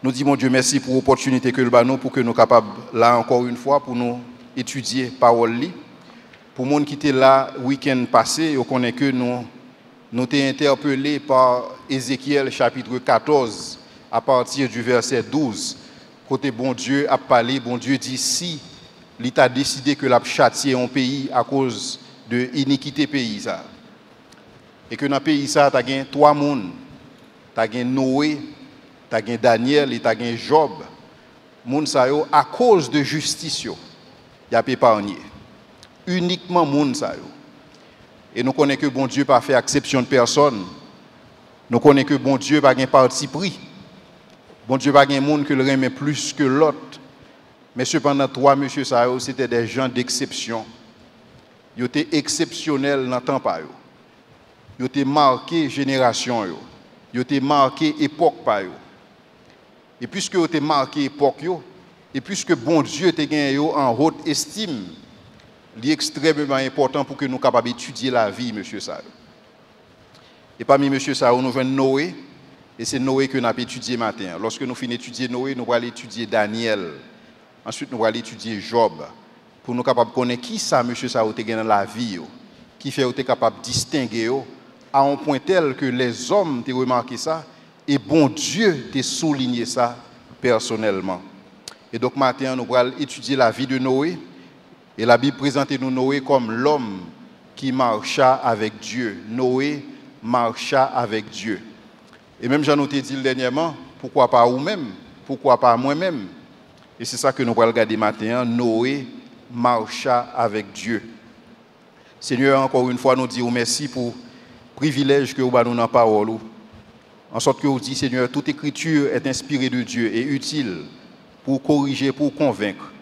Nous disons, mon Dieu, merci pour l'opportunité que nous avons pour que nous soyons capables, là encore une fois, pour nous étudier la parole. Pour les gens qui étaient là le week-end passé, on connaît que nous sommes interpellés par Ézéchiel chapitre 14, à partir du verset 12. Côté bon Dieu a parlé, bon Dieu dit si l'État a décidé que l'a châtié un pays à cause de l'iniquité pays. Et que dans le pays, tu as 3 personnes. Tu as Noé, tu as Daniel et tu as Job. Moun sa yo, à cause de justice, il y a épargné. Uniquement moun sa yo. Et nous connaissons que bon Dieu n'a pas fait exception de personne. Nous connaissons que bon Dieu n'a pas parti pris. Bon Dieu n'a pas monde que le remet plus que l'autre. Mais cependant, 3 monsieur sa yo, c'était des gens d'exception. Ils étaient exceptionnels dans le temps. Ils étaient marqués génération. Ils étaient marqués époque. Et puisque ils étaient marqués époque, et puisque bon Dieu était gagné en haute estime, il est extrêmement important pour que nous soyons capables d'étudier la vie, monsieur Sao. Et parmi monsieur Sao, nous avons Noé, et c'est Noé que nous avons étudié matin. Lorsque nous finissons d'étudier Noé, nous allons aller étudier Daniel. Ensuite, nous allons aller étudier Job. Pour nous capables de connaître qui ça, monsieur Sao, était dans la vie, qui fait être capable de distinguer à un point tel que les hommes ont remarqué ça, et bon Dieu t'a souligné ça personnellement. Et donc matin, nous allons étudier la vie de Noé. Et la Bible présente nous Noé comme l'homme qui marcha avec Dieu. Noé marcha avec Dieu. Et même j'en ai dit dernièrement, pourquoi pas vous-même? Pourquoi pas moi-même? Et c'est ça que nous allons regarder matin. Noé marcha avec Dieu. Seigneur, encore une fois, nous disons merci pour le privilège que vous avez dans la parole. En sorte que vous dites, Seigneur, toute écriture est inspirée de Dieu et utile pour corriger, pour convaincre,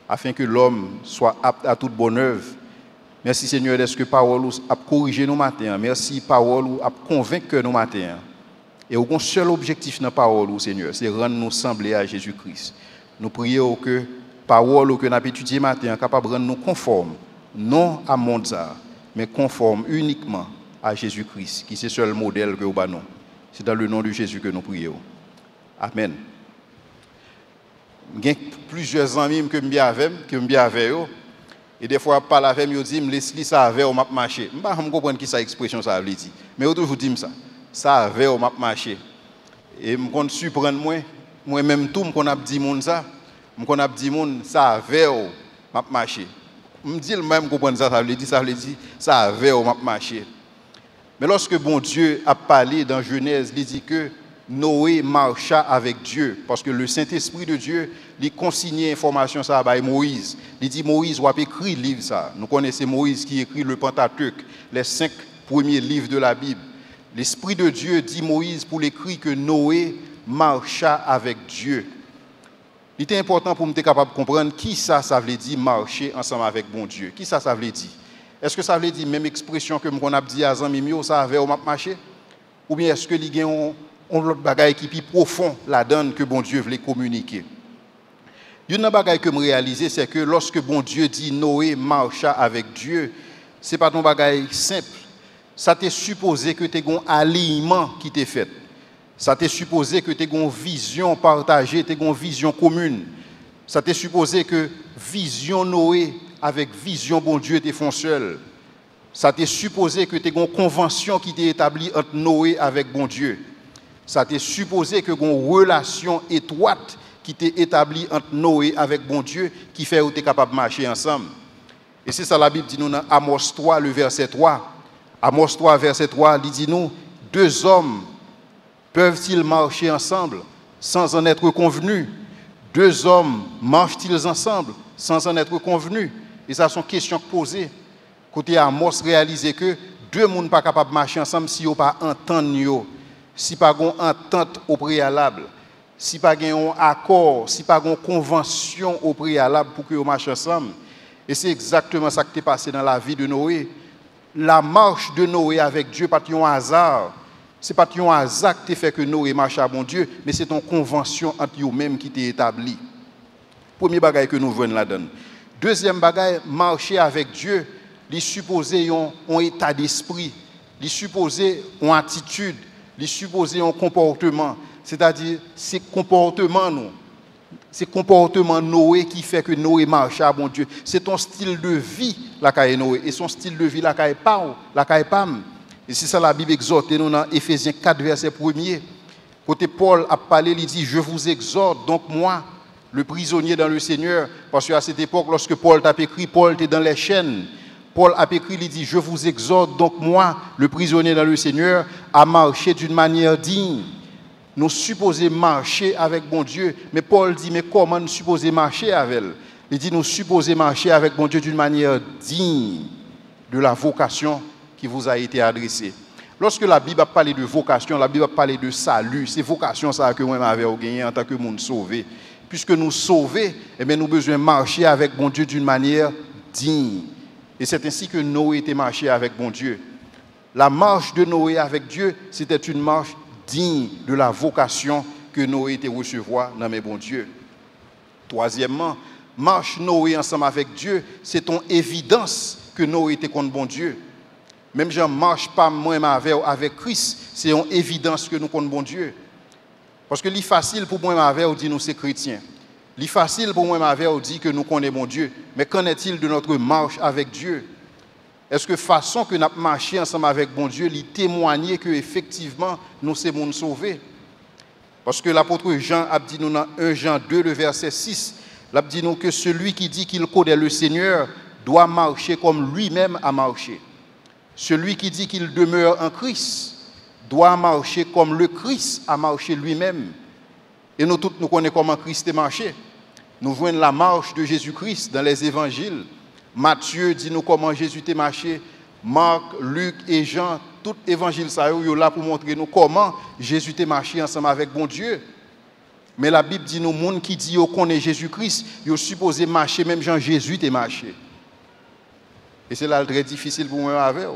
afin que l'homme soit apte à toute bonne œuvre. Merci Seigneur d'être que parole a corrigé nos matins. Merci parole a convaincre nos matins. Et au seul objectif dans la parole, Seigneur, c'est rendre nous sembler à Jésus-Christ. Nous prions que parole que nous avons étudiée matin capable de rendre nous conformes, non à monde mais conformes uniquement à Jésus-Christ, qui est le seul modèle que nous avons. C'est dans le nom de Jésus que nous prions. Amen. Il y a plusieurs amis que je suis avec eux. Et des fois, je parle avec eux, je dis, laisse-les ça avec au map marché. Je ne sais pas comprendre qui cette expression ça veut dire. Mais je toujours dis ça. Ça avec au map marché. Et je me surprendre moi-même tout, je dis ça. Je dis ça avec au map marché. Je me dis même comprendre ça veut dire ça avec au map marché. Mais lorsque bon Dieu a parlé dans Genèse, il dit que Noé marcha avec Dieu, parce que le Saint-Esprit de Dieu lui consignait l'information ça à Moïse. Il dit Moïse a écrit le livre ça. Nous connaissons Moïse qui écrit le Pentateuque, les 5 premiers livres de la Bible. L'Esprit de Dieu dit Moïse pour l'écrit que Noé marcha avec Dieu. Il était important pour nous être capable de comprendre qui ça veut dire marcher ensemble avec bon Dieu. Qui ça veut dire? Est-ce que ça veut dire même expression que qu'on a dit à Zanmimio, ça avait au marché? Ou bien est-ce que il y a un autre bagage qui est plus profond la donne que bon Dieu voulait communiquer? Une bagage que je réalise, c'est que lorsque bon Dieu dit Noé marcha avec Dieu, ce n'est pas un bagage simple. Ça t'est supposé que tu aies un alignement qui t'est fait. Ça t'est supposé que tu aies une vision partagée, tu aies une vision commune. Ça t'est supposé que vision Noé avec vision bon Dieu te font seul. Ça t'est supposé que tu aies une convention qui t'est établie entre Noé avec bon Dieu. Ça t'est supposé que tu aies une relation étroite qui t'est établie entre Noé avec bon Dieu qui fait que tu es capable de marcher ensemble. Et c'est ça la Bible dit nous dans Amos 3, le verset 3. Amos 3, verset 3, il dit nous, 2 hommes peuvent-ils marcher ensemble sans en être convenus? 2 hommes marchent-ils ensemble sans en être convenus? Et ça sont questions posées. Côté Amos réaliser que 2 personnes ne sont pas capables de marcher ensemble si ils n'ont pas entendre, si pas une entente au préalable, si pas un accord, si pas une convention au préalable pour que ils marchent ensemble. Et c'est exactement ça qui est passé dans la vie de Noé. La marche de Noé avec Dieu, pas un hasard. Ce n'est pas un hasard qui fait que Noé marche à bon Dieu, mais c'est une convention entre eux-mêmes qui est établie. Premier bagage que nous voyons là-dedans. Deuxième bagage, marcher avec Dieu, il supposé un état d'esprit, il supposé une attitude, il supposé un comportement, C'est-à-dire, c'est comportement nous. C'est comportement Noé qui fait que Noé marche à bon Dieu. C'est ton style de vie, la caille Noé. Et son style de vie, la caille Pau, la caille Pam. Et c'est ça la Bible exhorte nous dans Éphésiens 4, verset 1er. Côté Paul a parlé, il dit, je vous exhorte, donc moi, le prisonnier dans le Seigneur, parce qu'à cette époque, lorsque Paul t'a écrit, Paul était dans les chaînes. Paul a écrit, il dit, je vous exhorte, donc moi, le prisonnier dans le Seigneur, à marcher d'une manière digne. Nous supposons marcher avec bon Dieu. Mais Paul dit, mais comment nous supposons marcher avec elle? Il dit, nous supposons marcher avec bon Dieu d'une manière digne de la vocation qui vous a été adressée. Lorsque la Bible a parlé de vocation, la Bible a parlé de salut. C'est vocation ça que moi m'avais gagné en tant que monde sauvé. Puisque nous sauvés, eh bien, nous avons besoin de marcher avec bon Dieu d'une manière digne. Et c'est ainsi que Noé était marché avec bon Dieu. La marche de Noé avec Dieu, c'était une marche digne de la vocation que Noé était recevoir dans mes bons dieux. Troisièmement, marche Noé ensemble avec Dieu, c'est ton évidence que Noé était contre bon Dieu. Même si je ne marche pas moi avec Christ, c'est une évidence que nous contre bon Dieu. Parce que c'est facile pour moi avec dire nous c'est chrétiens. C'est facile pour moi avec dire que nous connaissons bon Dieu. Mais qu'en est-il de notre marche avec Dieu? Est-ce que façon que nous avons marché ensemble avec bon Dieu, lui témoigner que effectivement nous sommes sauvés? Parce que l'apôtre Jean a dit nous dans 1 Jean 2, le verset 6, il a dit nous que celui qui dit qu'il connaît le Seigneur doit marcher comme lui-même a marché. Celui qui dit qu'il demeure en Christ doit marcher comme le Christ a marché lui-même. Et nous tous nous connaissons comment Christ a marché. Nous voyons la marche de Jésus-Christ dans les évangiles. Matthieu dit nous comment Jésus a marché. Marc, Luc et Jean, tout évangile ça est là pour montrer nous comment Jésus a marché ensemble avec bon Dieu. Mais la Bible dit nous monde qui dit qu'on connaît Jésus-Christ, ils supposé marcher même Jean Jésus a marché. Et c'est là très difficile pour moi avec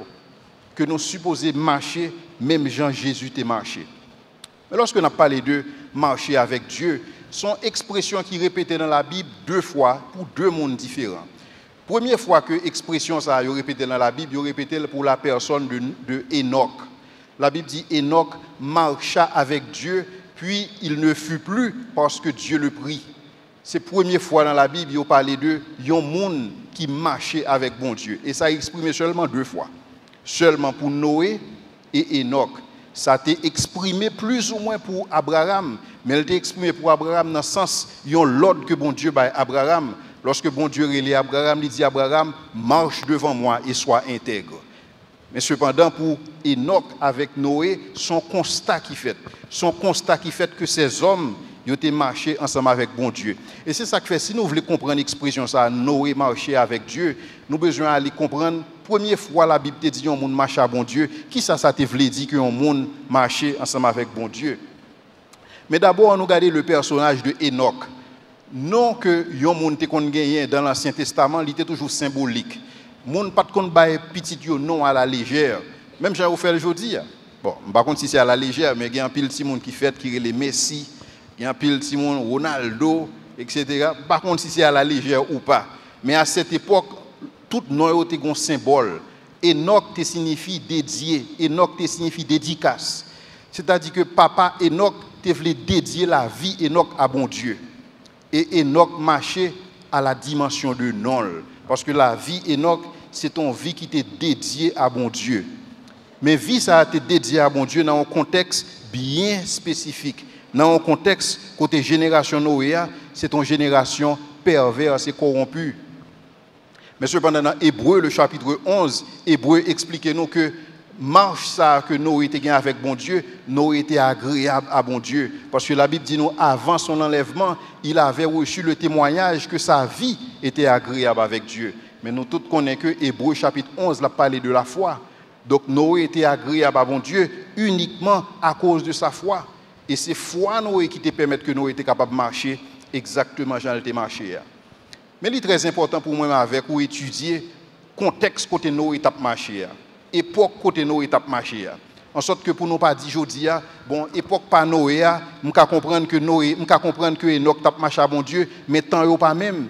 que nous supposons marcher même Jean Jésus a marché. Mais lorsque nous parlons de marcher avec Dieu, sont expressions qui répétées dans la Bible deux fois pour deux mondes différents. Première fois que l'expression ça est répétée dans la Bible, il est répété pour la personne de Enoch. La Bible dit Enoch marcha avec Dieu, puis il ne fut plus parce que Dieu le prit. C'est la première fois dans la Bible, il parle de un monde qui marchait avec bon Dieu. Et ça est exprimé seulement deux fois. Seulement pour Noé et Enoch. Ça a été exprimé plus ou moins pour Abraham, mais elle a été exprimé pour Abraham dans le sens, il y a l'ordre que bon Dieu bat Abraham. Lorsque bon Dieu relève Abraham, il dit Abraham, marche devant moi et sois intègre. Mais cependant, pour Enoch avec Noé, son constat qui fait que ces hommes ils ont marché ensemble avec bon Dieu. Et c'est ça que fait, si nous voulons comprendre l'expression ça, Noé marcher avec Dieu, nous avons besoin d'aller comprendre, première fois la Bible te dit qu'on monde marche à bon Dieu, qui ça te voulait dire qu'on monde marcher ensemble avec bon Dieu. Mais d'abord, nous regardons le personnage de Enoch. Non que yon monde te kon gagné dans l'Ancien Testament, il était toujours symbolique. Monde pas kon bail petit yo non à la légère. Même j'ai fait aujourd'hui. Bon, par contre si c'est à la légère, mais il y a un pile petit monde qui fait qui les Messi, il y a un pile petit monde Ronaldo, etc. Par contre si c'est à la légère ou pas. Mais à cette époque, tout nom était un symbole. Enoch te signifie dédié, Enoch te signifie dédicace. C'est-à-dire que papa Enoch te voulait dédier la vie Enoch à bon Dieu. Et Enoch marchait à la dimension de Nol. Parce que la vie Enoch, c'est ton vie qui t'est dédiée à bon Dieu. Mais vie, ça a été dédié à bon Dieu dans un contexte bien spécifique. Dans un contexte, côté génération Noé, c'est une génération perverse et corrompue. Mais cependant, dans Hébreu, le chapitre 11, Hébreu explique-nous que marche ça que Noé était gagné avec bon Dieu, Noé était agréable à bon Dieu. Parce que la Bible dit nous, avant son enlèvement, il avait reçu le témoignage que sa vie était agréable avec Dieu. Mais nous tous connaissons que Hébreu chapitre 11 l'a parlé de la foi. Donc Noé était agréable à bon Dieu uniquement à cause de sa foi. Et c'est foi Noé qui te permet que Noé était capable de marcher exactement comme il était marché. Mais il est très important pour moi avec ou étudier le contexte côté Noé t'a marché. Époque côté Noé t'a marché. En sorte que pour nous pas dire aujourd'hui, bon, époque pas Noé, on peut comprendre que Noé, on peut comprendre que Enoch t'a marché à bon Dieu, mais temps yo pas même.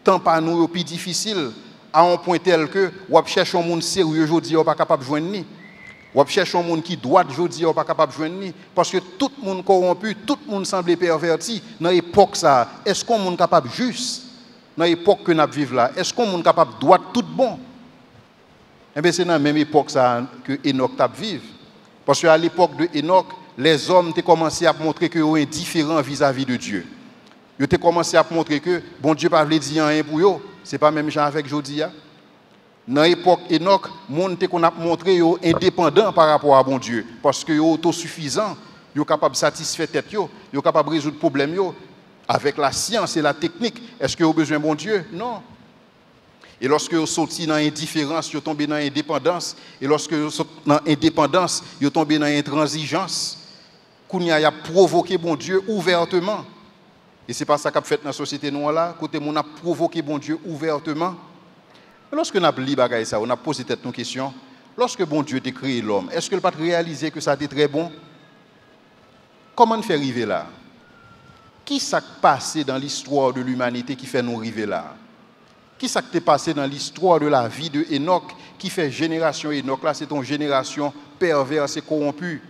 Temps pas nous plus difficile à un point tel que on cherche un monde sérieux aujourd'hui, on pas capable de joindre ni. Ou chercher un monde qui droit, je dis, pas capable de joindre parce que tout le monde corrompu, tout le monde semble perverti. Dans l'époque ça, est-ce qu'on est capable juste dans l'époque que nous vivons là, est-ce qu'on est capable de droit tout bon? Eh bien, c'est dans la même époque ça que Enoch t'a vivre. Parce qu'à l'époque de Enoch, les hommes ont commencé à montrer qu'ils sont indifférents vis-à-vis de Dieu. Ils ont commencé à montrer que bon Dieu pas veut dire rien pour eux. Ce n'est pas même genre avec Jodia. Dans l'époque Enoch, les gens ont montré qu'ils sont indépendants par rapport à bon Dieu. Parce qu'ils sont autosuffisants. Ils sont capables de satisfaire tête, ils sont capables de résoudre les problèmes. Avec la science et la technique, est-ce qu'ils ont besoin de bon Dieu? Non. Et lorsque vous sortez dans l'indifférence, vous tombez dans l'indépendance. Et lorsque vous sortez dans l'indépendance, vous tombez dans l'intransigeance. Qu'on a provoqué bon Dieu ouvertement. Et ce n'est pas ça qu'a fait dans la société noire. Côté on a provoqué bon Dieu ouvertement. Mais lorsque nous avons lu ça, on a posé cette question. Lorsque bon Dieu a créé l'homme, est-ce que le pas réalisé que ça a été très bon? Comment on fait arriver là? Qui s'est passé dans l'histoire de l'humanité qui fait nous arriver là? Qui s'est passé dans l'histoire de la vie de Enoch qui fait génération Enoch là, c'est une génération perverse et corrompue.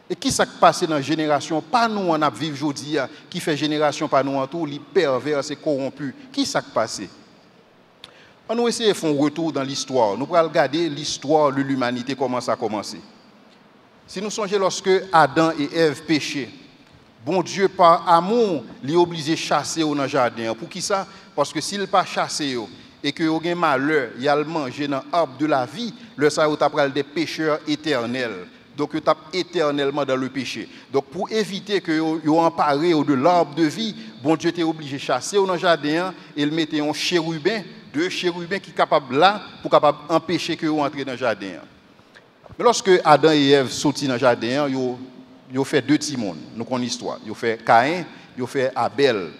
Et qui s'est passé dans la génération, pas nous on a vivre aujourd'hui, qui fait génération pas nous en tout, les perverse et corrompue. Qui s'est passé? On va essayer de faire un retour dans l'histoire. Nous allons regarder l'histoire de l'humanité, comment ça a commencé. Si nous songeons lorsque Adam et Ève péchaient, bon Dieu, par amour, il est obligé de chasser dans le jardin. Pour qui ça? Parce que s'il n'a pas chassé et que vous avez malheur, il a mangé dans l'arbre de la vie, le ça vous des pécheurs éternels. Donc, vous êtes éternellement dans le péché. Donc, pour éviter que vous emparez de l'arbre de vie, bon Dieu est obligé de chasser dans le jardin et il mettait un chérubin, deux chérubins qui sont capables là pour capable empêcher que vous entrez dans le jardin. Mais lorsque Adam et Ève sortent dans le jardin, ils ont fait deux petits mondes. Nous connaissons l'histoire. Ils ont fait Caïn, ils ont fait Abel.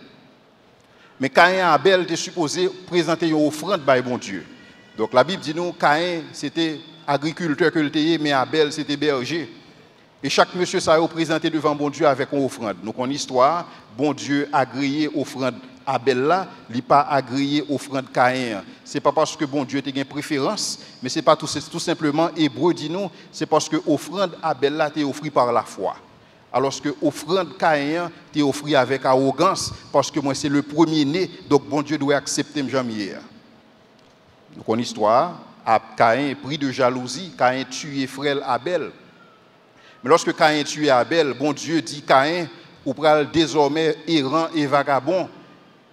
Mais Caïn et Abel étaient supposés présenter une offrande par bon Dieu. Donc la Bible dit nous, Caïn c'était agriculteur que le était, mais Abel c'était berger. Et chaque monsieur ça a présenté devant bon Dieu avec une offrande. Nous connaissons l'histoire. Bon Dieu a grillé offrande Abel là, il n'a pas agréé offrande Caïn. Ce n'est pas parce que bon Dieu a une préférence, mais c'est pas tout simplement Hébreu dit nous, c'est parce que offrande Abel là est offerte par la foi. Alors que offrande Caïn est offerte avec arrogance, parce que moi c'est le premier-né, donc bon Dieu doit accepter Jean-Mier. Donc en histoire, Caïn pris de jalousie, Caïn tué frère Abel. Mais lorsque Caïn tué Abel, bon Dieu dit Caïn, ou pral désormais errant et vagabond.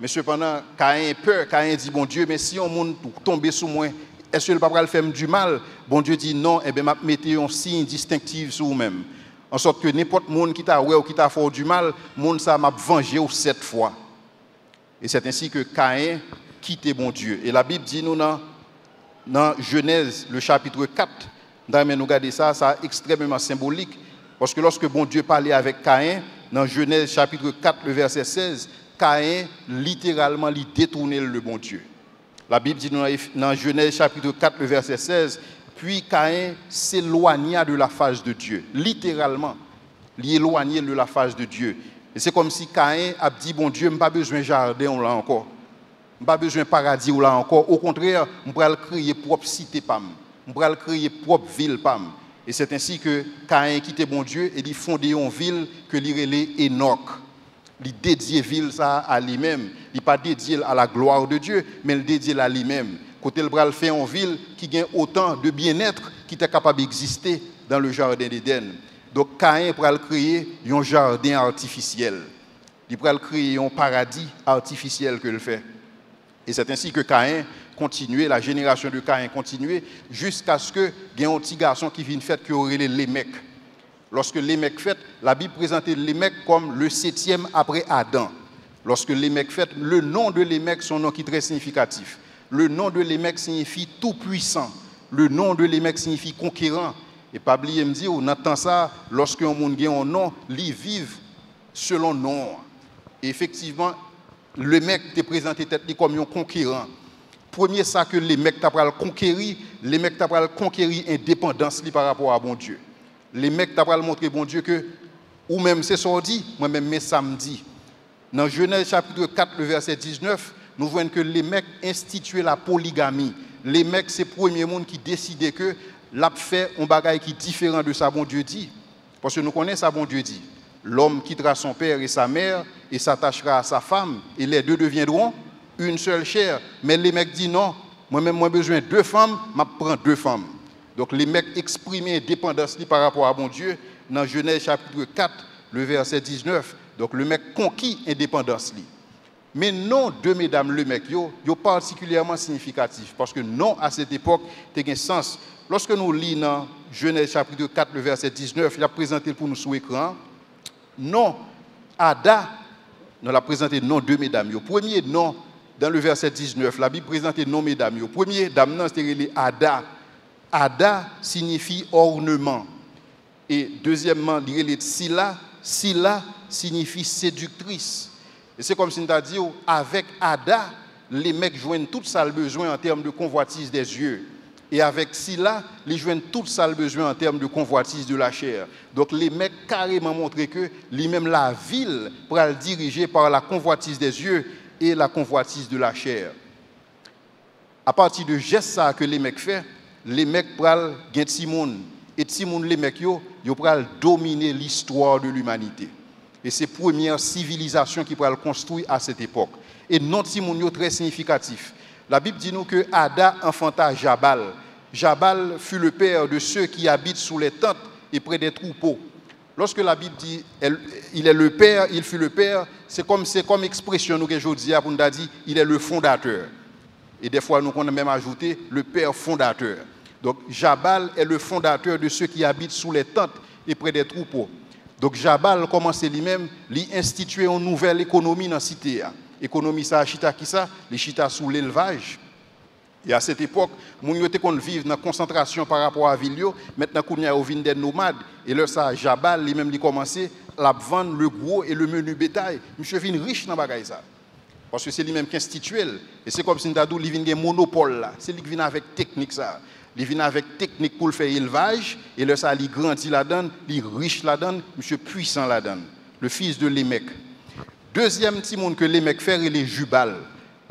Mais cependant, Caïn peur, Caïn dit, bon Dieu, mais si on monde tombe sous moi, est-ce que le papa va faire du mal? Bon Dieu dit non, et bien, je mettez un signe distinctif sur vous-même. En sorte que n'importe qui qui t'a ou qui t'a fait du mal, monde ça m'a vengé 7 fois. Et c'est ainsi que Caïn quitte bon Dieu. Et la Bible dit nous dans Genèse, le chapitre 4, nous regardons ça, c'est extrêmement symbolique. Parce que lorsque bon Dieu parlait avec Caïn, dans Genèse chapitre 4, le verset 16, Caïn, littéralement, il détournait le bon Dieu. La Bible dit dans Genèse chapitre 4, le verset 16, puis Caïn s'éloigna de la face de Dieu. Littéralement, il éloignait de la face de Dieu. Et c'est comme si Caïn a dit, bon Dieu, je n'ai pas besoin de jardin là encore. Je n'ai pas besoin de paradis là encore. Au contraire, je vais créer propre cité pam. Je vais créer propre ville pam. Et c'est ainsi que Caïn quittait bon Dieu et il fondait une ville que l'irélé Enoch. Il dédié ville ça à lui-même. Il n'est pas dédié à la gloire de Dieu, mais il dédié à lui-même. Côté le bras fait une ville qui gagne autant de bien-être qui est capable d'exister dans le jardin d'Éden. Donc Caïn pourra créer un jardin artificiel. Il pourra créer un paradis artificiel que le fait. Et c'est ainsi que Caïn continuait, la génération de Caïn continuait jusqu'à ce que il y ait un petit garçon qui vienne faire qui aurait les Lémec. Lorsque Lémec fait, la Bible présentait Lémec comme le 7e après Adam. Lorsque Lémec fait, le nom de Lémec, son nom qui est très significatif. Le nom de Lémec signifie tout puissant. Le nom de Lémec signifie conquérant. Et pas oublier me dire, on entend ça, lorsque un monde a un nom, ils vivent selon nom. Et effectivement, Lémec est présenté comme un conquérant. Premier ça que Lémec t'a conquérir, Lémec t'a conquérir indépendance par rapport à bon Dieu. Les mecs t'as montré bon Dieu que ou même c'est sorti, moi-même mes samedi. Dans Genèse chapitre 4 le verset 19, nous voyons que les mecs instituaient la polygamie. Les mecs c'est le premier monde qui décidait que l'a fait un bagage qui est différent de ça bon Dieu dit. Parce que nous connaissons ça bon Dieu dit. L'homme quittera son père et sa mère et s'attachera à sa femme et les deux deviendront une seule chair. Mais les mecs disent non, moi-même moi besoin de 2 femmes, je prends 2 femmes. Donc les mecs exprimaient dépendance par rapport à bon Dieu dans Genèse chapitre 4, le verset 19. Donc le mec conquis indépendance. Mais non de mesdames le mec, yo particulièrement significatif parce que non à cette époque, c'est un sens. Lorsque nous lisons dans Genèse chapitre 4, le verset 19, il a présenté pour nous sur l'écran. Non, Ada, nous l'a présenté non de mesdames. Le premier nom dans le verset 19, la Bible présente non mesdames. Le premier dame, c'était Ada. Ada signifie ornement. Et deuxièmement, il est Sila. Sila signifie séductrice. Et c'est comme si nous avons dit, avec Ada, les mecs joignent tout ça le besoin en termes de convoitise des yeux. Et avec Sila, ils joignent tout ça le besoin en termes de convoitise de la chair. Donc les mecs carrément montré que lui-même la ville pour être dirigée par la convoitise des yeux et la convoitise de la chair. À partir de gestes ça que les mecs font, les mecs pral gen Timon et Timon les mecs yo pral dominer l'histoire de l'humanité. Et c'est la première civilisation qui pral construire à cette époque. Et non Timon yo très significatif. La Bible dit nous que Ada enfanta Jabal. Jabal fut le père de ceux qui habitent sous les tentes et près des troupeaux. Lorsque la Bible dit il est le père, il fut le père, c'est comme expression nous que je dis pour nous dire il est le fondateur. Et des fois nous on a même ajouté le père fondateur. Donc Jabal est le fondateur de ceux qui habitent sous les tentes et près des troupeaux. Donc Jabal commence lui-même à instituer une nouvelle économie dans la cité. Économie ça chita qui ça, les chita sous l'élevage. Et à cette époque, moun yo te kon vivre dans concentration par rapport à ville yo, maintenant qu'on y a vinn des nomades et là ça Jabal lui-même li commencé à vendre le gros et le menu bétail. Monsieur vinn riche dans bagay ça. Parce que c'est lui-même qui institue et c'est comme si Ndadou li vinn gen monopole là, c'est lui qui vient avec technique ça. Il vient avec technique pour le faire élevage et là ça il grandit là-dedans, il riche là-dedans, monsieur puissant là-dedans. Le fils de Lémec. Deuxième petit monde que les mecs font, il est Jubal.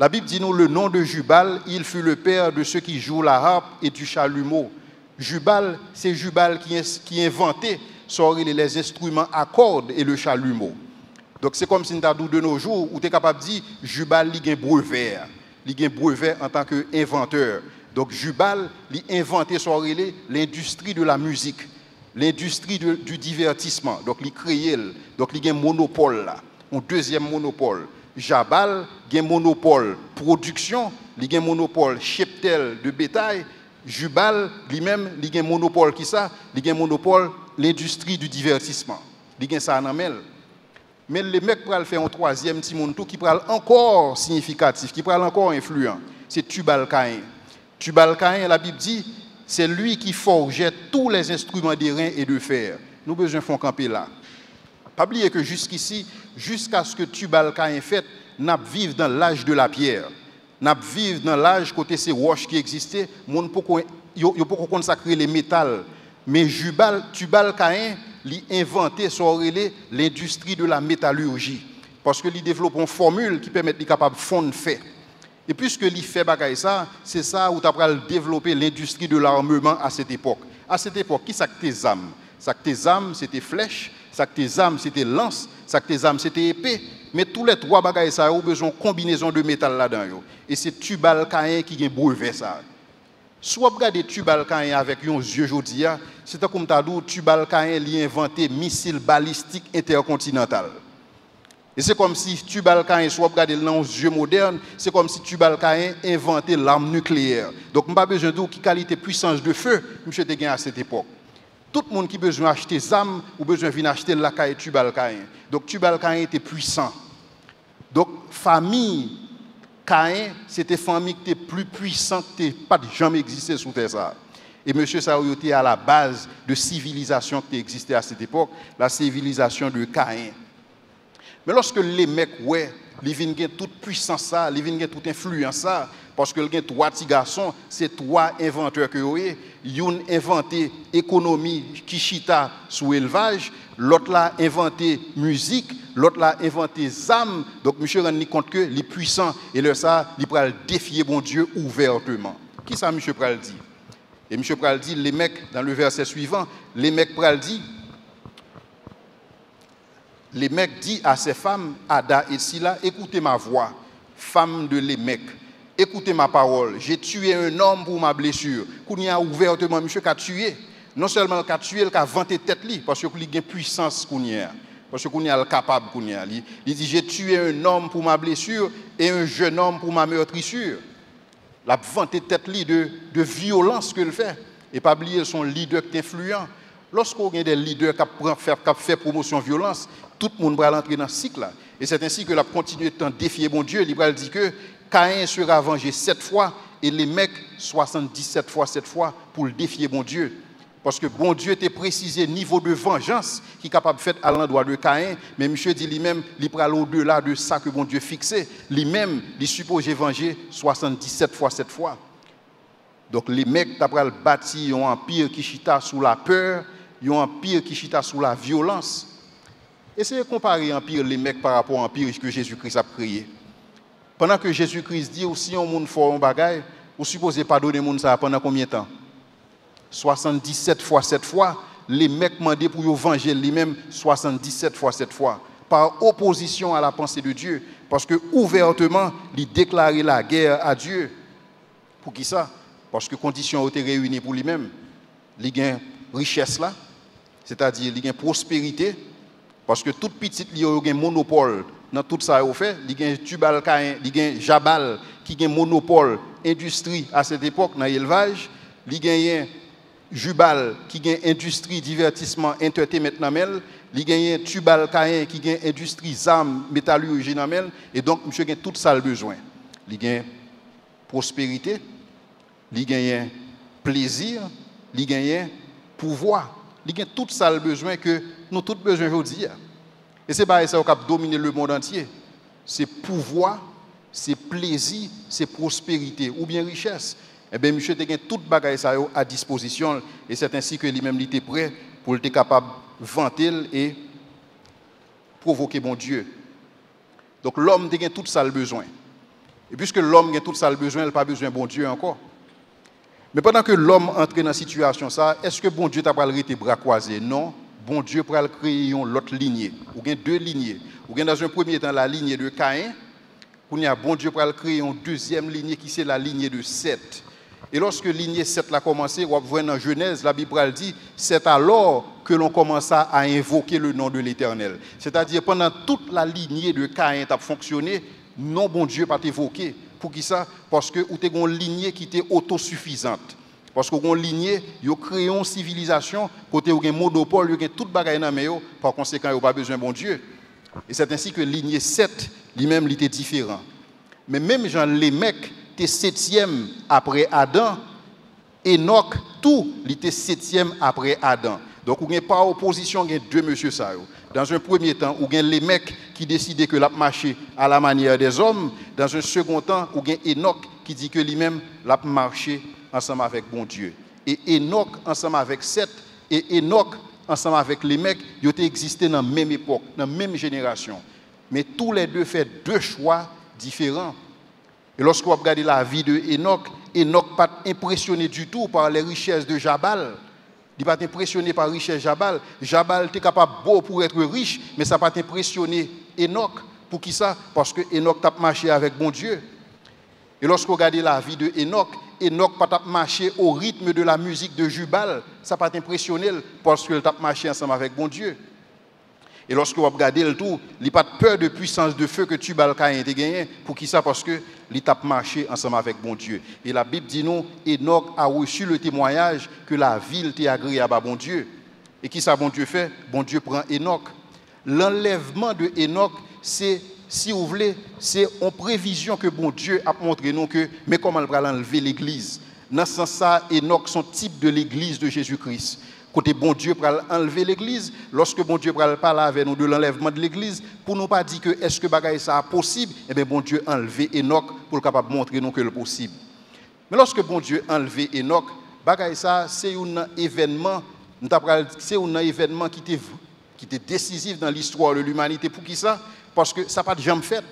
La Bible dit nous le nom de Jubal, il fut le père de ceux qui jouent la harpe et du chalumeau. Jubal, c'est Jubal qui inventait les instruments à cordes et le chalumeau. Donc c'est comme si nous avons de nos jours où tu es capable de dire Jubal il a un brevet. Il a un brevet en tant qu'inventeur. Donc Jubal, il a inventé l'industrie de la musique, l'industrie du divertissement. Donc il a créé, donc il a un monopole là. Un deuxième monopole. Jabal a un monopole production, il a un monopole cheptel de bétail. Jubal lui-même, il a un monopole qui ça, il a un monopole l'industrie du divertissement. Il a ça en amel. Mais les mecs pral faire un troisième petit monde qui pral encore significatif, qui pral encore influent. C'est Tubal-Caïn. Tubal-Caïn, la Bible dit, c'est lui qui forgeait tous les instruments d'airain et de fer. Nous besoin font camper là. Pas oublier que jusqu'ici, jusqu'à ce que Tubal-Caïn fait, nous vivons dans l'âge de la pierre. Nous vivons dans l'âge côté ces roches qui existaient, il y a pas consacrer les métals. Mais Tubal-Caïn a inventé l'industrie de la métallurgie. Parce qu'il développe une formule qui permet d'être capable de fondre fait. Et puisque il fait bagaille ça, c'est ça où tu as développé l'industrie de l'armement à cette époque. À cette époque, qui ça que tes armes? Ça que tes armes, c'était flèches. Ça que tes armes, c'était lance. Ça que tes armes, c'était épée. Mais tous les trois bagailles, ça ont besoin de combinaison de métal là-dedans. Et c'est Tubal-Caïn qui a brevet ça. Soit regarder Tubal-Caïn avec un yeux aujourd'hui, c'est comme tu as dit, Tubal-Caïn a inventé missile balistique intercontinental. Et c'est comme si Tubal-Caïn, soit regarder dans les yeux modernes, c'est comme si Tubal-Caïn a inventé l'arme nucléaire. Donc, je n'ai pas besoin de dire quelle qualité de puissance de feu monsieur te gagne à cette époque. Tout le monde qui a besoin d'acheter des armes ou besoin de acheter la caille Tubal-Caïn. Donc Tubal-Caïn était puissant. Donc famille Caïn, c'était une famille qui était plus puissante que pas jamais existé sur terre. Et monsieur Saoui était à la base de civilisation qui existait à cette époque, la civilisation de Caïn. Mais lorsque les mecs ils viennent toute puissance ça, ils viennent toute influence ça, parce que les trois petits garçons, c'est trois inventeurs que ils ont inventé économie qui chita sous élevage, l'autre l'a inventé musique, l'autre l'a inventé âme. Donc monsieur rend compte que les puissants et le ça, ils pral défier bon Dieu ouvertement. Qui ça monsieur pral dit? Et M. Pral dit, les mecs, dans le verset suivant, les mecs Pral dit, les mecs dit à ces femmes, Ada et Sila, écoutez ma voix, femmes de Lémec, écoutez ma parole, j'ai tué un homme pour ma blessure. Qu'on y a ouvertement, monsieur, qu'a tué. Non seulement qu'a tué, il a vanté tête li, parce qu'il a une puissance qu'on y a. Parce qu'on y a le capable qu'on y a. Il dit, j'ai tué un homme pour ma blessure et un jeune homme pour ma meurtrissure. La vanté tête li de violence qu'il fait. Et pas oublier son leader qui est influent. Lorsqu'on a des leaders qui font promotion de violence, tout le monde va entrer dans ce cycle. Et c'est ainsi que la continué de défier mon Dieu. Il dit que Caïn sera vengé 7 fois et les mecs 77 fois 7 fois pour le défier mon Dieu. Parce que bon Dieu t'a précisé le niveau de vengeance qui est capable de faire à l'endroit de Caïn. Mais monsieur dit lui-même, il prend au-delà de ça que bon Dieu fixé. Lui-même, il suppose venger 77 fois 7 fois. Donc les mecs t'as bâti un empire qui chita sous la peur, un empire qui chita sous la violence. Essayez de comparer l'empire les mecs par rapport à l'empire que Jésus-Christ a créé. Pendant que Jésus-Christ dit aussi on monde fort un bagaille, vous supposez pardonner monde ça pendant combien de temps? 77 fois 7 fois, les mecs demandé pour venger lui-même 77 fois 7 fois, par opposition à la pensée de Dieu, parce que ouvertement, il déclarait la guerre à Dieu. Pour qui ça? Parce que conditions ont été réunies pour lui-même. Il y a une richesse là, c'est-à-dire il y a une prospérité, parce que toute petite il y a un monopole dans tout ça au fait, il y a un Tubal Caïn, il y a un Jabal qui a un monopole industrie à cette époque dans l'élevage, il y a un Jubal qui a une industrie divertissement entertainment namel, il y a un Tubal Caïn qui a une industrie armes métallurgie namel, et donc monsieur a tout ça le besoin. Il y a prospérité, il y a plaisir, il y a pouvoir, il y a tout ça le besoin que nous tous besoin aujourd'hui. Et c'est pas ça qui a dominé le monde entier. C'est pouvoir, c'est plaisir, c'est prospérité ou bien richesse. Eh bien, monsieur a tout bagage ça à disposition et c'est ainsi que lui-même était prêt pour être capable de vanter et provoquer bon Dieu. Donc l'homme a tout ça le besoin. Et puisque l'homme a tout ça le besoin, il n'a pas besoin de bon Dieu encore. Mais pendant que l'homme entre dans la situation, est-ce que bon Dieu t'a pas arrêté bras croisés? Non. Bon Dieu pour créer une autre lignée. Ou bien deux lignées. Ou bien dans un premier temps la lignée de Caïn. Il y a bon Dieu pour créer une deuxième lignée qui c'est la lignée de Seth. Et lorsque la lignée 7 a commencé, on voit dans Genèse, la Bible dit, c'est alors que l'on commença à invoquer le nom de l'Éternel. C'est-à-dire, pendant toute la lignée de Caïn a fonctionné, non bon Dieu pas évoqué. Pour qui ça? Parce que vous avez une lignée qui était autosuffisante. Parce que vous avez une lignée, vous avez créé une civilisation, côté vous avez un monopole, vous avez tout bagaille dans le par conséquent, vous n'avez pas besoin de bon Dieu. Et c'est ainsi que la lignée 7, lui-même, était différent. Mais même Jean les mecs, était septième après Adam, Enoch, tout, il était septième après Adam. Donc, vous n'avez pas opposition, vous avez deux monsieur ça. Dans un premier temps, vous avez les mecs qui décidaient que la marché à la manière des hommes. Dans un second temps, vous avez Enoch qui dit que lui-même, la marché ensemble avec bon Dieu. Et Enoch ensemble avec Seth, et Enoch ensemble avec les mecs, ils ont existé dans la même époque, dans la même génération. Mais tous les deux font deux choix différents. Et lorsque vous regardez la vie de Enoch, Enoch n'est pas impressionné du tout par les richesses de Jabal. Il n'est pas impressionné par les richesses de Jabal. Jabal était capable beau pour être riche, mais ça n'a pas impressionné Enoch. Pour qui ça? Parce que Enoch a marché avec bon Dieu. Et lorsque vous regardez la vie de Enoch, Enoch n'a pas marché au rythme de la musique de Jubal. Ça n'a pas impressionné parce qu'il a marché ensemble avec bon Dieu. Et lorsque vous regardez le tout, il n'y a pas de peur de puissance de feu que Tubal Caïn a gagné. Pour qui ça? Parce que il a marché ensemble avec bon Dieu. Et la Bible dit nous, Enoch a reçu le témoignage que la ville était agréable à bon Dieu. Et qui ça bon Dieu fait? Bon Dieu prend Enoch. L'enlèvement de Enoch, c'est, si vous voulez, c'est en prévision que bon Dieu a montré nous que, mais comment il va enlever l'église. Dans ce sens, Enoch, son type de l'église de Jésus-Christ. Côté bon Dieu pour enlever l'église, lorsque bon Dieu parle avec nous de l'enlèvement de l'église, pour nous pas dire que est-ce que bagaille ça est possible, eh bien bon Dieu enlever Enoch pour capable montrer nous que le possible. Mais lorsque bon Dieu enlever Enoch, bagaille ça c'est un événement, c'est un événement qui était décisif dans l'histoire de l'humanité. Pour qui ça? Parce que ça n'a pas de jamais fait.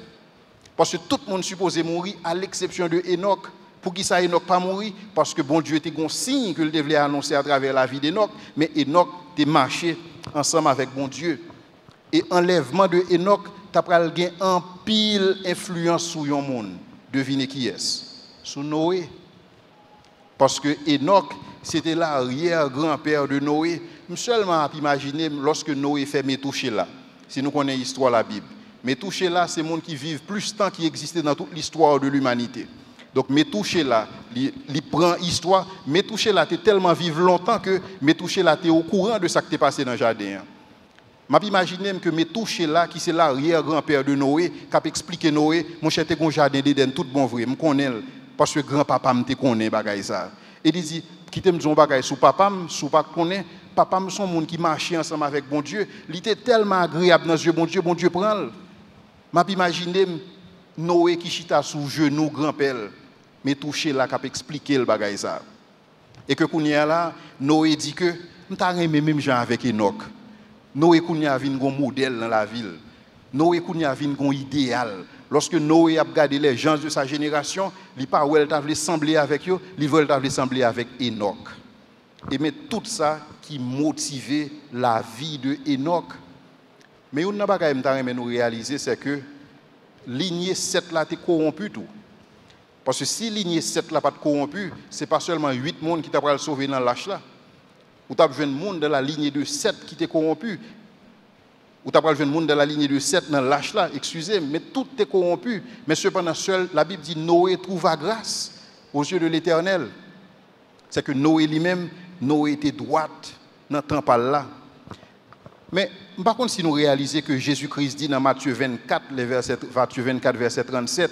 Parce que tout le monde supposé mourir à l'exception de Enoch. Pour qui ça Enoch pas mourir? Parce que bon Dieu était un signe que le devait annoncer à travers la vie d'Enoch, mais Enoch était marché ensemble avec bon Dieu. Et enlèvement de Enoch, tu as gagné en pile influence sur le monde. Devinez qui est-ce? Sur Noé. Parce que Enoch, c'était l'arrière-grand-père de Noé. Seulement imaginer lorsque Noé fait Métouchéla, si nous connaissons l'histoire de la Bible. Métouchéla, c'est les gens qui vivent plus de temps qui existait dans toute l'histoire de l'humanité. Donc Métouchéla, il prend l'histoire. Métouchéla était tellement vivre longtemps que Métouchéla était au courant de ce qui s'est passé dans le jardin. Je m'imagine que Métouchéla, qui c'est l'arrière-grand-père de Noé, qui a expliqué Noé, mon cher, t'es un jardin d'Éden, tout bon vrai, je connais, parce que grand-papa me connaît, bagay ça. Et il dit, qui t'aime dire bagay sous papa, sous pas connaît, papa me son monde qui marchait ensemble avec bon Dieu, il était tellement agréable dans les yeux, bon Dieu prend. Je m'imagine Noé qui chita sous genou grand-père, Métouchéla qui a expliqué le bagay ça. Et que kounya là, Noé dit que, m'ta aimé même gens avec Enoch. Noé kounya vinn gon modèle dans la ville. Noé kounya vinn gon idéal. Lorsque Noé a regardé les gens de sa génération, il pas où elle t'a voulu sembler avec eux, il veut t'a voulu sembler avec Enoch. Et mais tout ça qui motivait la vie de Enoch. Mais une bagay m'ta nous réaliser c'est que lignée 7 là t'es corrompu tout. Parce que si lignée 7 là pas corrompu, c'est pas seulement 8 monde qui t'a pas sauver dans l'âge là. Ou tu as besoin de monde dans la lignée de 7 qui t'est corrompu. Ou tu as besoin de monde dans la lignée de 7 dans l'âge là, excusez, mais tout est corrompu. Mais cependant, seul, la Bible dit Noé trouva grâce aux yeux de l'Éternel. C'est que Noé lui-même, Noé était droite dans le temps par là. Mais par contre, si nous réalisons que Jésus-Christ dit dans Matthieu 24, verset 37,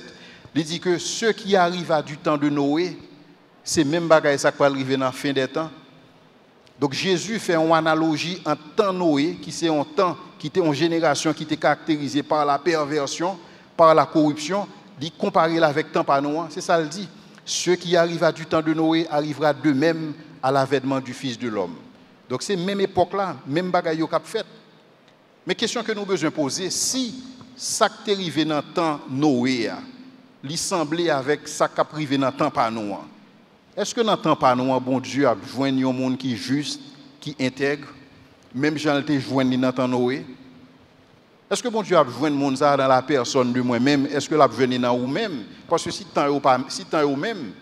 il dit que ceux qui arrivent à du temps de Noé, c'est même bagaille ça qui va arriver dans la fin des temps. Donc Jésus fait une analogie en temps Noé, qui c'est un temps, qui était une génération qui était caractérisée par la perversion, par la corruption, dit comparer avec temps par Noé, c'est ça le dit. Ceux qui arrivent à du temps de Noé arrivera de même à l'avènement du Fils de l'homme. Donc c'est même époque là, même bagaille au cap fait. Mais question que nous avons besoin de poser, si ça qui est arrivé dans le temps Noé, il semblait avec ça qui est arrivé dans le temps par Noé. Est-ce que dans le temps par nous, bon Dieu a besoin d'un monde qui est juste, qui intègre, même Jean était joint dans le temps Noé? Est-ce que bon Dieu a besoin de monde dans la personne de moi-même? Est-ce que l'a besoin dans vous-même? Parce que si tant est vous-même,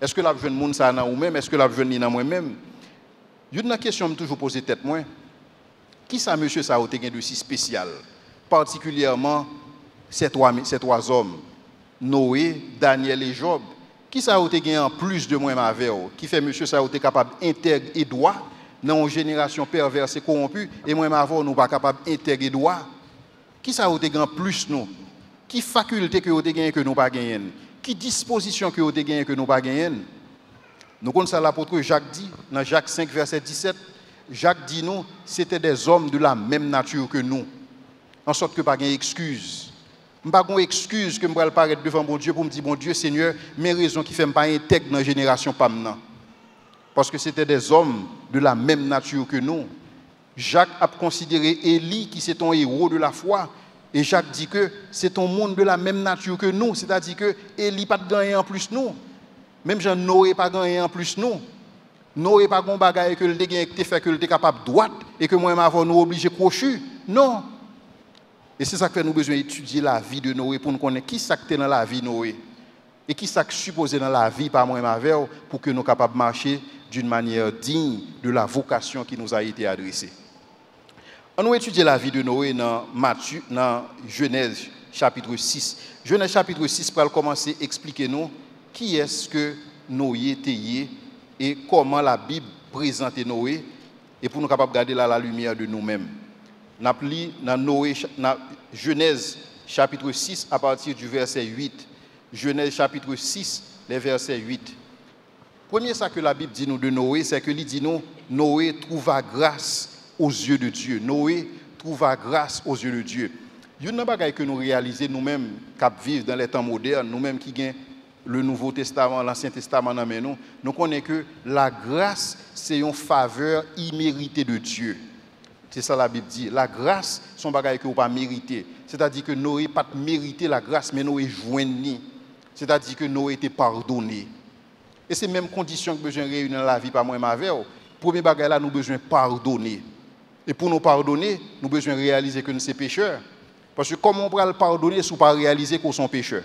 est-ce que l'a besoin de monde dans vous-même? Est-ce que l'a besoin dans moi-même? Une question que je me toujours posée tête moi. Qui ça monsieur ça a été de si spécial? Particulièrement ces trois hommes, Noé, Daniel et Job. Qui ça a été gagné en plus de moi avec qui fait monsieur ça a été capable d'intègre et droit dans une génération perverse et corrompue et moi avec nous pas capable d'intègre et droit. Qui ça a été gagné en plus nous? Qui faculté que vous avez gagné que nous pas gagné? Qui disposition que vous avez gagné que nous pas gagné? Nous connaissons ça l'apôtre Jacques dit dans Jacques 5 verset 17. Jacques dit nous c'était des hommes de la même nature que nous. En sorte que pas gain excuse. Je n'ai pas d'excuse que je vais paraître devant mon Dieu pour me dire, bon Dieu, Seigneur, mes raisons qui ne font pas intègre dans la génération pas maintenant. Parce que c'était des hommes de la même nature que nous. Jacques a considéré Élie qui c'est un héros de la foi. Et Jacques dit que c'est un monde de la même nature que nous. C'est-à-dire que Élie n'a pas gagné en plus nous. Même Jean Noé n'a pas gagné en plus nous. Noé n'a pas gagné que le dégât fait que le capable de droite et que moi-même avant nous obligé crochu. Non. Et c'est ça que nous avons besoin d'étudier la vie de Noé pour nous connaître qui ça dans la vie de Noé. Et qui ça supposé dans la vie par moi et pour que nous soyons capables de marcher d'une manière digne de la vocation qui nous a été adressée. On va étudier la vie de Noé dans Genèse chapitre 6. Genèse chapitre 6 pour commencer à expliquer nous qui est-ce que Noé était et comment la Bible présente Noé et pour nous capables de garder la lumière de nous-mêmes. Nous avons dans Genèse chapitre 6 à partir du verset 8. Genèse chapitre 6, les versets 8. Premier ça que la Bible dit nous de Noé, c'est que il dit nous, Noé trouva grâce aux yeux de Dieu. Noé trouva grâce aux yeux de Dieu. Il y a une chose que nous réalisons nous-mêmes, qui vivons dans les temps modernes, nous-mêmes qui avons le Nouveau Testament, l'Ancien Testament dans nous, nous connaissons que la grâce, c'est une faveur imméritée de Dieu. C'est ça la Bible dit. La grâce, son bagage que vous pas mérité. C'est-à-dire que Noé n'a pas mérité la grâce, mais Noé joint. C'est-à-dire que Noé était pardonné. Et c'est même condition que besoin réunir dans la vie par moi et ma vie. Premier bagage là, nous besoin pardonner. Et pour nous pardonner, nous besoin réaliser que nous sommes pécheurs. Parce que comment on peut le pardonner si on ne pas réaliser qu'on sont pécheurs?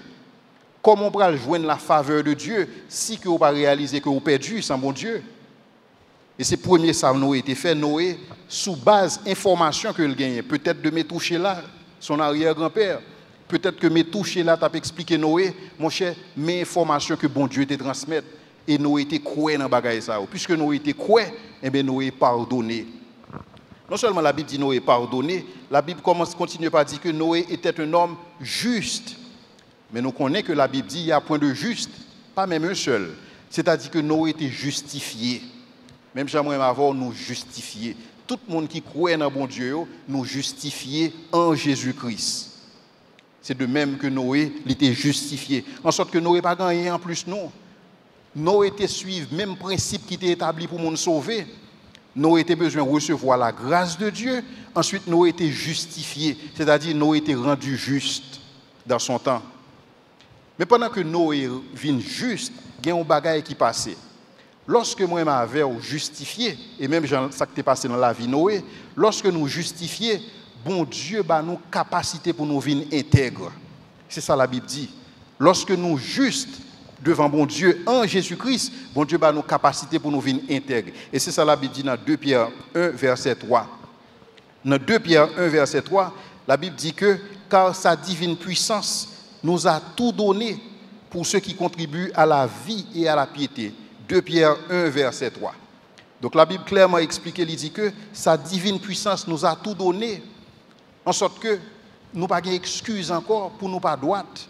Comment on peut joindre la faveur de Dieu si on ne pas réaliser que vous perdu sans bon Dieu? Et c'est premier ça Noé était fait Noé sous base information que il gagnait. Peut-être de me toucher là, son arrière-grand-père. Peut-être que me toucher là, tu as expliqué Noé, mon cher, mes informations que bon Dieu te transmettre. Et Noé était croyant dans bagaille ça. Puisque Noé était croyant, eh bien Noé pardonné. Non seulement la Bible dit Noé pardonné, la Bible continue par dire que Noé était un homme juste. Mais nous connaissons que la Bible dit qu'il y a point de juste, pas même un seul. C'est-à-dire que Noé était justifié. Même j'aimerais avoir nous justifier. Tout le monde qui croit dans bon Dieu, nous justifier en Jésus-Christ. C'est de même que Noé était justifié. En sorte que Noé n'a pas gagné en plus non. Noé était suivre le même principe qui était établi pour nous sauver. Noé était besoin de recevoir la grâce de Dieu. Ensuite, Noé était justifié. C'est-à-dire Noé était rendu juste dans son temps. Mais pendant que Noé vient juste, il y a un bagage qui passait. Lorsque moi m'avais justifié, et même ça qui est passé dans la vie de Noé, lorsque nous justifions, bon Dieu a nous capacité pour nous venir intègres. C'est ça la Bible dit. Lorsque nous justes devant bon Dieu en Jésus-Christ, bon Dieu a nous capacité pour nous venir intègres. Et c'est ça la Bible dit dans 2 Pierre 1, verset 3. Dans 2 Pierre 1, verset 3, la Bible dit que car sa divine puissance nous a tout donné pour ceux qui contribuent à la vie et à la piété. 2 Pierre 1, verset 3. Donc la Bible clairement explique, il dit que sa divine puissance nous a tout donné, en sorte que nous n'avons pas d'excuse encore pour nous pas droite.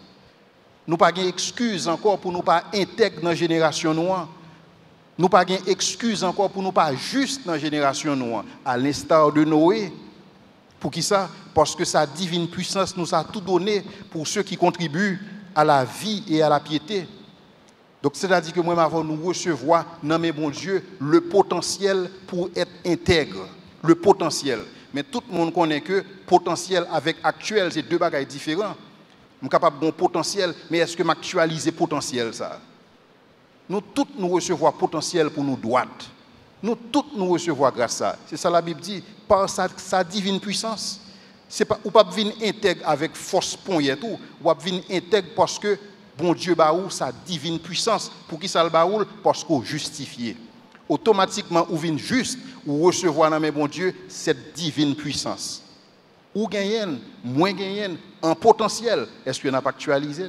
Nous n'avons pas d'excuse encore pour nous pas intègre dans la génération noire. Nous n'avons pas d'excuse encore pour nous pas juste dans la génération noire, à l'instar de Noé. Pour qui ça? Parce que sa divine puissance nous a tout donné pour ceux qui contribuent à la vie et à la piété. Donc, c'est-à-dire que moi, avant nous recevoir, dans mes bons Dieu, le potentiel pour être intègre. Le potentiel. Mais tout le monde connaît que potentiel avec actuel, c'est deux bagages différents. Je suis capable de potentiel, mais est-ce que m'actualiser potentiel ça? Nous tous nous recevons potentiel pour nous droite. Nous tous nous recevons grâce à ça. C'est ça la Bible dit, par sa divine puissance. C'est pas ou pas venir intègre avec force poignette ou pas venir intègre parce que bon Dieu baoul sa divine puissance. Pour qui ça le baoul? Parce qu'on justifié. Automatiquement ou vient juste ou recevoir dans mes bon Dieu cette divine puissance. Ou gagnent, moins gagnent en potentiel. Est-ce qu'il n'a pas actualisé?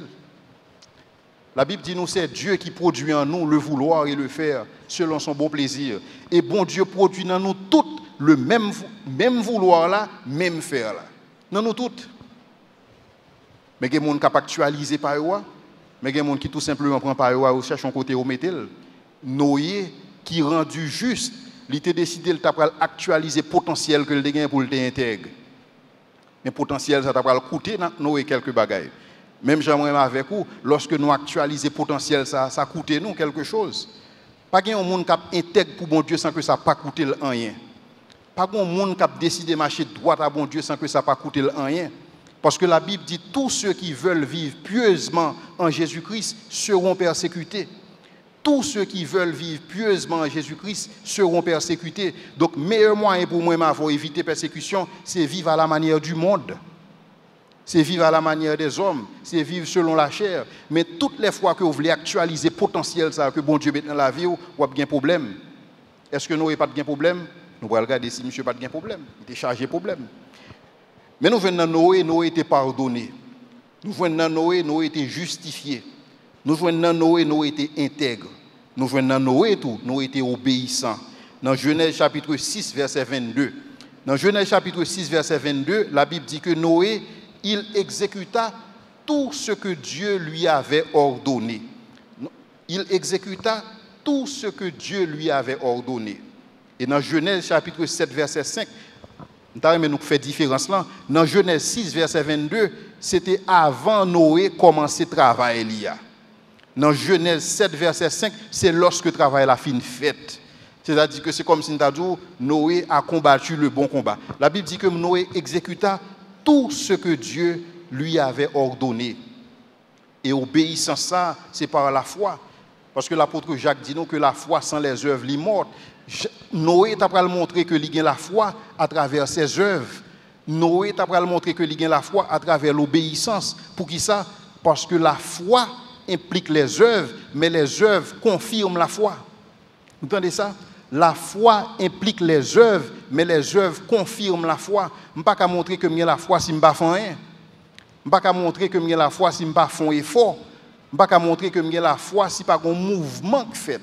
La Bible dit nous c'est Dieu qui produit en nous le vouloir et le faire selon son bon plaisir. Et bon Dieu produit dans nous tout le même vouloir là, même faire là. Dans nous toutes. Mais il y a des gens qui pas actualisé par eux, mais il y a des gens qui tout simplement prend par eux ou cherchent un côté au métal. Noé qui rendu juste, il a décidé de actualiser le potentiel que le gagne pour le intègre. Mais potentiel ça t'a coûté Noé quelques bagailles. Même j'aimerais avec vous, lorsque nous actualisons le potentiel, ça coûte nous quelque chose. Pas qu'il y ait un monde qui intègre pour bon Dieu sans que ça pas coûte rien. Pas qu'il y ait un monde qui décide de marcher droit à bon Dieu sans que ça pas coûte rien. Parce que la Bible dit tous ceux qui veulent vivre pieusement en Jésus-Christ seront persécutés. Tous ceux qui veulent vivre pieusement en Jésus-Christ seront persécutés. Donc, le meilleur moyen pour moi pour éviter persécution, c'est vivre à la manière du monde. C'est vivre à la manière des hommes, c'est vivre selon la chair. Mais toutes les fois que vous voulez actualiser le potentiel ça, que bon Dieu met dans la vie, vous avez un problème. Est-ce que nous n'avons pas de problème? Nous allons regarder si monsieur n'a pas de problème. Il est chargé de problème. Mais nous venons dans Noé, Noé était pardonné. Nous venons dans Noé, Noé était justifié. Nous venons dans Noé, Noé était intègre. Nous venons dans Noé, tout, Noé était obéissant. Dans Genèse chapitre 6, verset 22. Dans Genèse chapitre 6, verset 22, la Bible dit que Noé, il exécuta tout ce que Dieu lui avait ordonné. Il exécuta tout ce que Dieu lui avait ordonné. Et dans Genèse chapitre 7, verset 5, nous fait différence là. Dans Genèse 6, verset 22, c'était avant Noé commencer le travail. Dans Genèse 7, verset 5, c'est lorsque le travail a fini fait. C'est-à-dire que c'est comme si Noé a combattu le bon combat. La Bible dit que Noé exécuta tout ce que Dieu lui avait ordonné. Et obéissant ça, c'est par la foi. Parce que l'apôtre Jacques dit nous que la foi sans les œuvres est morte. Noé t'a pas montré que il a la foi à travers ses œuvres. Noé t'a pas montré que il a la foi à travers l'obéissance. Pour qui ça? Parce que la foi implique les œuvres, mais les œuvres confirment la foi. Vous entendez ça? La foi implique les œuvres, mais les œuvres confirment la foi. Je ne peux pas montrer que j'ai la foi si je ne fais pas rien. Je ne peux pas montrer que j'ai la foi si je ne fais pas un effort. Je ne peux pas montrer que j'ai la foi si pas un mouvement fait.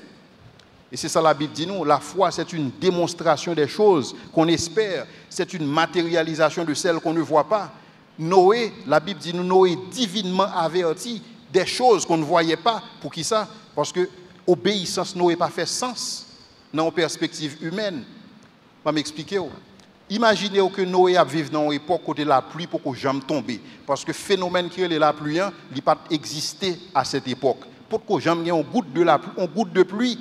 Et c'est ça la Bible dit nous, la foi c'est une démonstration des choses qu'on espère, c'est une matérialisation de celles qu'on ne voit pas. Noé, la Bible dit nous, Noé divinement averti des choses qu'on ne voyait pas. Pour qui ça? Parce que obéissance Noé pas fait sens dans une perspective humaine. Je vais m'expliquer. Imaginez que Noé a vécu dans une époque où la pluie pour que jamais tomber. Parce que le phénomène qui est la pluie, il n'a pas existé à cette époque. Pour que jamais une goutte de pluie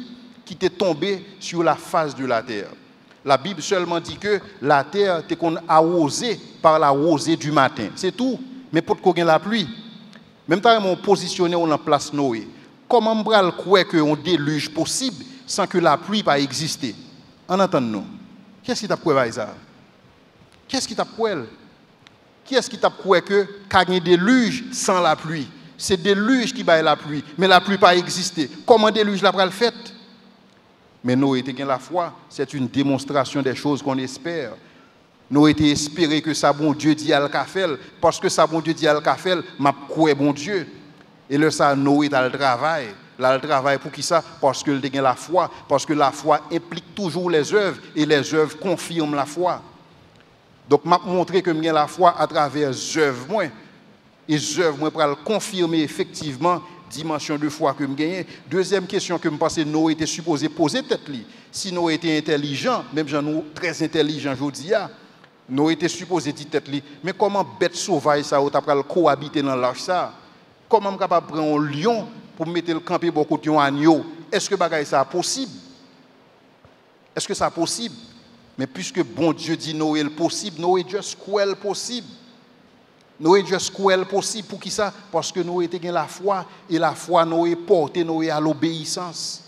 qui était tombée sur la face de la terre. La Bible seulement dit que la terre était arrosée par la rosée du matin. C'est tout. Mais pour qu'il y ait la pluie, même temps on positionné en place Noé. Comment on peut croire qu'il y a un déluge possible sans que la pluie pas exister? En entendant-nous. Qu'est-ce qui t'a prouvé ça? Qu'est-ce qui t'a prouvé? Qui est-ce qui t'a prouvé que qu'il y a un déluge sans la pluie? C'est déluge qui baille la pluie, mais la pluie pas existé. Comment déluge la pral fait? Mais nous était la foi, c'est une démonstration des choses qu'on espère. Nous était espéré que ça bon Dieu dit al kafel parce que ça bon Dieu dit al kafel, m'a croire bon Dieu. Et le ça Noé dans le travail. Là, le travail pour qui ça? Parce que il a la foi, parce que la foi implique toujours les œuvres et les œuvres confirment la foi. Donc m'a montré que j'ai la foi à travers les œuvres moi. Et les œuvres moi pour confirmer effectivement dimension de foi que je gagne. Deuxième question que je pense que Noé était supposé poser tête li. Si Noé était intelligent, même j'en ai très intelligent aujourd'hui, Noé était supposé dire tête li. Mais comment bête sauvage ça ou t'as cohabiter dans l'arche ça? Comment je capable prendre un lion pour mettre le camper beaucoup de agneau? Est-ce que bagaille ça possible? Est-ce que ça possible? Mais puisque bon Dieu dit Noé le possible, Noé juste quoi le possible? Noé juste quoi possible pour qui ça? Parce que Noé était la foi et la foi Noé portait Noé à l'obéissance.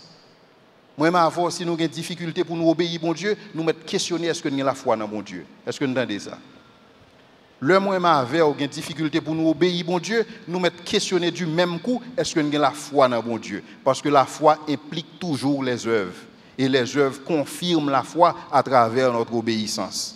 Moi avant si nous avons des difficultés pour nous obéir bon Dieu, nous mettre questionner est-ce que nous avons la foi dans bon Dieu? Est-ce que nous entendez ça? Le moi avec ou des difficultés pour nous obéir bon Dieu, nous mettre questionner du même coup est-ce que nous avons la foi dans bon Dieu? Parce que la foi implique toujours les œuvres et les œuvres confirment la foi à travers notre obéissance.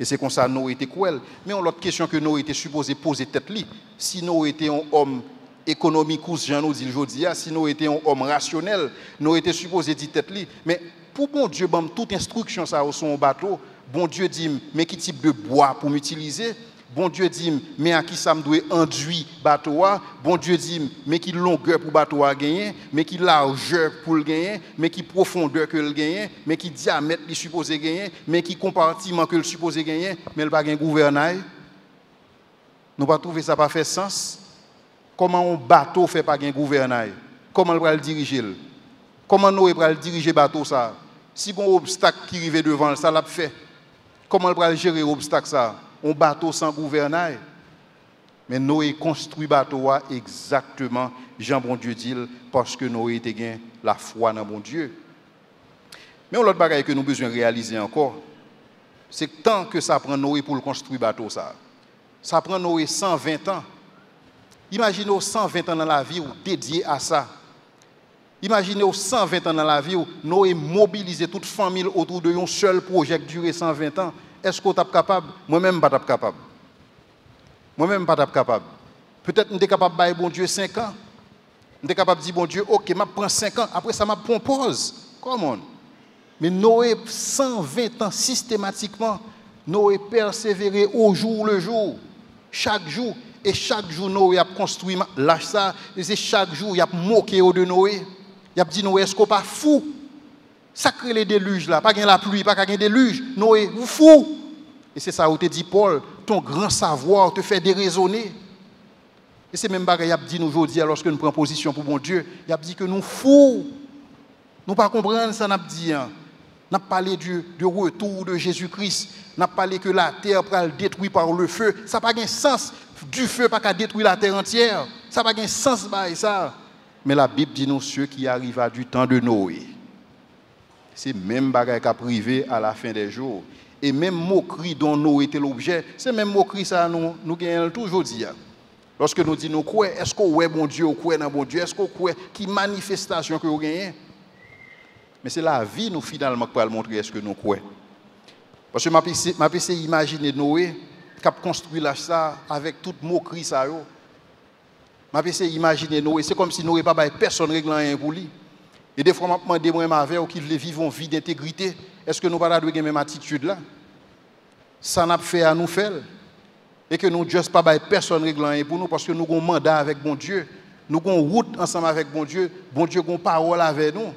Et c'est comme ça que Noé était cruel. Mais on l'autre question que Noé était supposé poser tête li. Si Noé était un homme économique, Jean nous dit aujourd'hui, si Noé était un homme rationnel, Noé était supposé dire tête li. Mais pour bon Dieu, toute instruction ça au son bateau, bon Dieu dit, mais quel type de bois pour m'utiliser? Bon Dieu dit, mais à qui ça me doit enduire bateau? Bon Dieu dit, mais qui longueur pour bateau à gagner, mais qui largeur pour le gagner, mais qui profondeur que le gagner, mais qui diamètre il supposé gagner, mais qui compartiment que le supposé gagner, mais le pas gain gouvernail. Nous pas trouver ça pas fait sens. Comment un bateau fait pas gain gouvernail? Comment il va le diriger? Comment Noé va le diriger bateau ça? Si un obstacle qui arrive devant ça l'a fait. Comment il va gérer l'obstacle ça? Un bateau sans gouvernail. Mais Noé construit bateau exactement, Jean bon Dieu dit, parce que Noé était gain la foi dans bon Dieu. Mais l'autre bagaille que nous avons besoin de réaliser encore, c'est que tant que ça prend Noé pour construire bateau ça prend Noé 120 ans. Imaginez 120 ans dans la vie dédié à ça. Imaginez 120 ans dans la vie où Noé mobilisait toute famille autour de un seul projet qui durait 120 ans. Est-ce que vous êtes capable? Moi-même, pas capable. Moi-même, pas capable. Peut-être que je suis capable de dire, bon Dieu, 5 ans. Je suis capable de dire, bon Dieu, ok, je prends 5 ans. Après ça, je prends pause. Comment? Mais Noé, 120 ans, systématiquement, Noé persévérait au jour le jour. Chaque jour. Et chaque jour, Noé a construit lâche ça. Et c'est chaque jour, il a moqué de Noé. Il a dit, Noé, est-ce qu'on n'est pas fou? Ça crée les déluges là, pas gain la pluie, pas gain déluge. Noé, vous fou. Et c'est ça où te dit Paul, ton grand savoir te fait déraisonner. Et c'est même bagaille, il a dit nous aujourd'hui, lorsque nous prenons position pour mon Dieu, il a dit que nous fous. Nous pas comprendre ça, n'a dit. N'a parlé du retour de Jésus-Christ. N'a parlé que la terre va le détruire par le feu. Ça n'a pas de sens. Du feu pas qu'à détruire la terre entière. Ça n'a pas de sens, ça. Mais la Bible dit nous ceux qui arrivent du temps de Noé. C'est même bagaille qu'a privé à la fin des jours. Et même moquerie dont Noé était l'objet, c'est même moquerie ça nous gagnons toujours dit. Lorsque nous disons quoi, est-ce qu'on ouais bon Dieu ou quoi dans bon Dieu, est-ce qu'on quoi qui manifestation que vous gagnez? Mais c'est la vie nous finalement qui va montrer est-ce que nous croyons. Parce que m'a pensé imaginer Noé qui a construit là ça avec toute moquerie ça yo. M'a pensé imaginer Noé, c'est comme si Noé pas bail personne réglant rien pour lui. Et des fois m'a demandé moi avec qui veut vivre une vie d'intégrité, est-ce que nous pas doit même attitude là? Ça n'a fait à nous faire. Et que nous juste pas bail personne réglant rien pour nous parce que nous avons un mandat avec bon Dieu. Nous avons une route ensemble avec bon Dieu a une parole avec nous.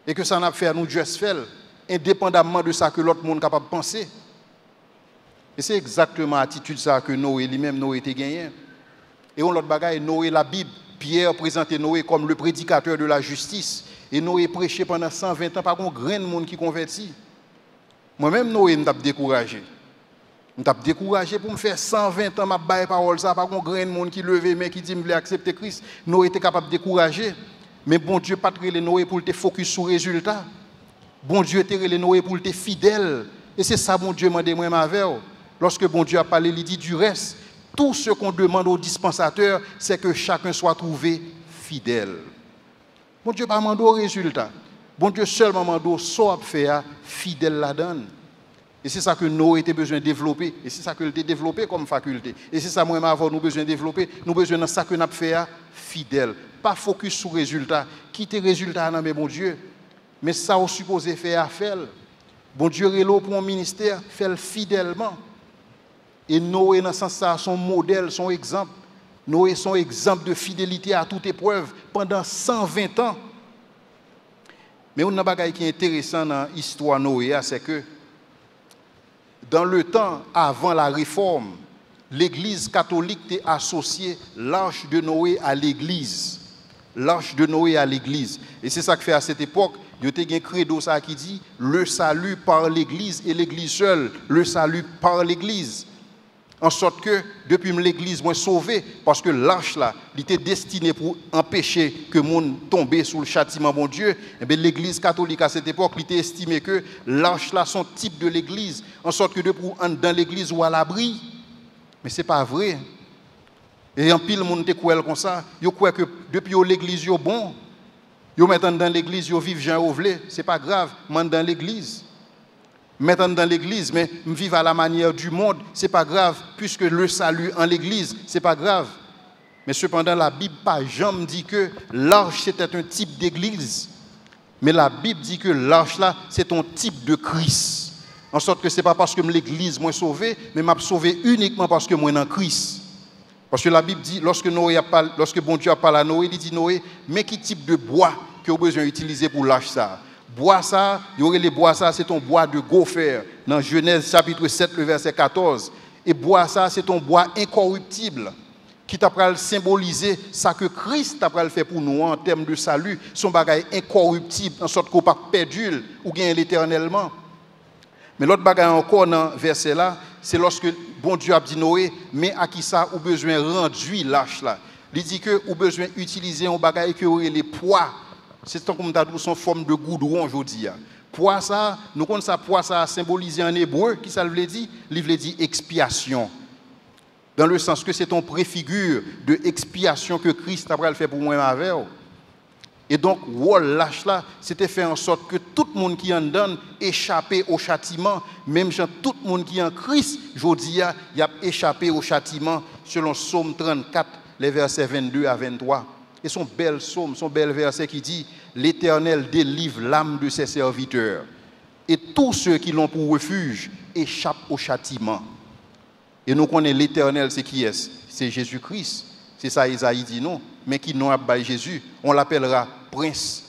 Et que ça n'a fait à nous juste faire indépendamment de ça que l'autre monde est capable de penser. Et c'est exactement l'attitude ça que Noé lui-même Noé était gagné. Et on l'autre bagaille Noé la Bible, Pierre présentait Noé comme le prédicateur de la justice et Noé prêchait pendant 120 ans par un grain de monde qui convertit. Moi-même Noé m'a découragé. M'a découragé pour me faire 120 ans m'a bailler parole ça par un grain de monde qui levait mais qui dit me voulait accepter Christ. Noé était capable de décourager. Mais bon Dieu pas les Noé pour te focus sur le résultat. Bon Dieu te les Noé pour te fidèle. Et c'est ça bon Dieu m'a demandé moi avec. Lorsque bon Dieu a parlé, il dit du reste, tout ce qu'on demande aux dispensateurs, c'est que chacun soit trouvé fidèle. Bon Dieu pas demandé au résultat. Bon Dieu seulement demandé soit faire fidèle la donne. Et c'est ça que Noé était besoin de développer. Et c'est ça que il a développé comme faculté. Et c'est ça moi avant nous besoin de développer. Nous besoin de ça que nous faire fidèle. Pas focus sur le résultat. Quitter le résultat, non mais bon Dieu. Mais ça on supposé faire à faire. Bon Dieu est là pour un ministère, faire fidèlement. Et Noé, dans ce sens, ça, son modèle, son exemple. Noé, son exemple de fidélité à toute épreuve pendant 120 ans. Mais on a un bagage qui est intéressant dans l'histoire de Noé, c'est que dans le temps avant la réforme, l'Église catholique a associé l'arche de Noé à l'Église. L'arche de Noé à l'Église. Et c'est ça que fait à cette époque, il y a un credo ça qui dit le salut par l'Église et l'Église seule. Le salut par l'Église. En sorte que depuis l'Église moi sauvé parce que l'arche là, il était destiné pour empêcher que monde tombe sous le châtiment bon Dieu. Et bien l'Église catholique à cette époque, il était estimé que l'arche là son type de l'Église, en sorte que depuis dans l'Église ou à l'abri. Mais c'est pas vrai. Et en pile monde te croit comme ça, yo croit que depuis l'Église yo bon, yo mettant dans l'Église yo vivent Jean Ouvlé, c'est pas grave, man dans l'Église. Maintenant dans l'église, mais vivre à la manière du monde, c'est pas grave, puisque le salut en l'église, c'est pas grave. Mais cependant, la Bible pas jamais dit que l'arche c'était un type d'église. Mais la Bible dit que l'arche là, c'est un type de Christ. En sorte que c'est pas parce que l'église m'a sauvé, mais m'a sauvé uniquement parce que moi en Christ. Parce que la Bible dit, lorsque bon Dieu a parlé à Noé, il dit Noé, mais quel type de bois que vous avez besoin d'utiliser pour l'arche ça? Bois ça, il y aurait les bois ça, c'est un bois de gopher dans Genèse chapitre 7 le verset 14. Et bois ça, c'est un bois incorruptible qui t'a symboliser ça que Christ t'a fait pour nous en termes de salut, son bagage incorruptible en sorte qu'on pas perdu ou gagne l'éternellement. Mais l'autre bagage encore dans verset là, c'est lorsque bon Dieu a dit Noé, mais à qui ça ou besoin rendu l'arche là. Il dit que ou besoin utiliser un bagage qui aurait les poids. C'est comme son forme de goudron aujourd'hui. Poids ça, nous connaissons ça poids ça symbolisé en hébreu, qui ça veut dire? Il veut dire expiation. Dans le sens que c'est une préfigure de expiation que Christ a fait pour moi avec. Et donc, l'âge là, c'était faire en sorte que tout le monde qui en donne échappé au châtiment, même tout le monde qui est en Christ, aujourd'hui, il a échappé au châtiment selon Psaume 34, les versets 22 à 23. Et son bel psaume, son bel verset qui dit « L'Éternel délivre l'âme de ses serviteurs, et tous ceux qui l'ont pour refuge échappent au châtiment. » Et nous connaissons l'Éternel, c'est qui est? C'est Jésus-Christ. C'est ça Isaïe dit non, mais qui non à Jésus, on l'appellera prince,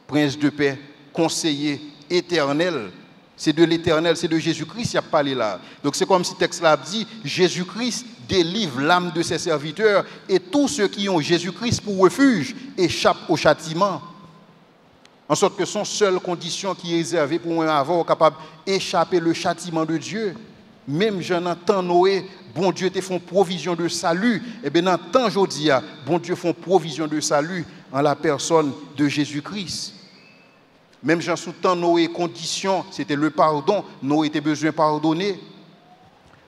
prince de paix, conseiller, éternel. C'est de l'Éternel, c'est de Jésus-Christ qui a parlé là. Donc c'est comme si le texte là dit, Jésus-Christ délivre l'âme de ses serviteurs et tous ceux qui ont Jésus-Christ pour refuge échappent au châtiment. En sorte que son seule condition qui est réservée pour un avoir capable d'échapper le châtiment de Dieu. Même Jean dans temps Noé, bon Dieu te font provision de salut. Et bien dans temps Jodia, bon Dieu font provision de salut en la personne de Jésus-Christ. Même Jean sous temps Noé, condition, c'était le pardon. Noé était besoin de pardonner.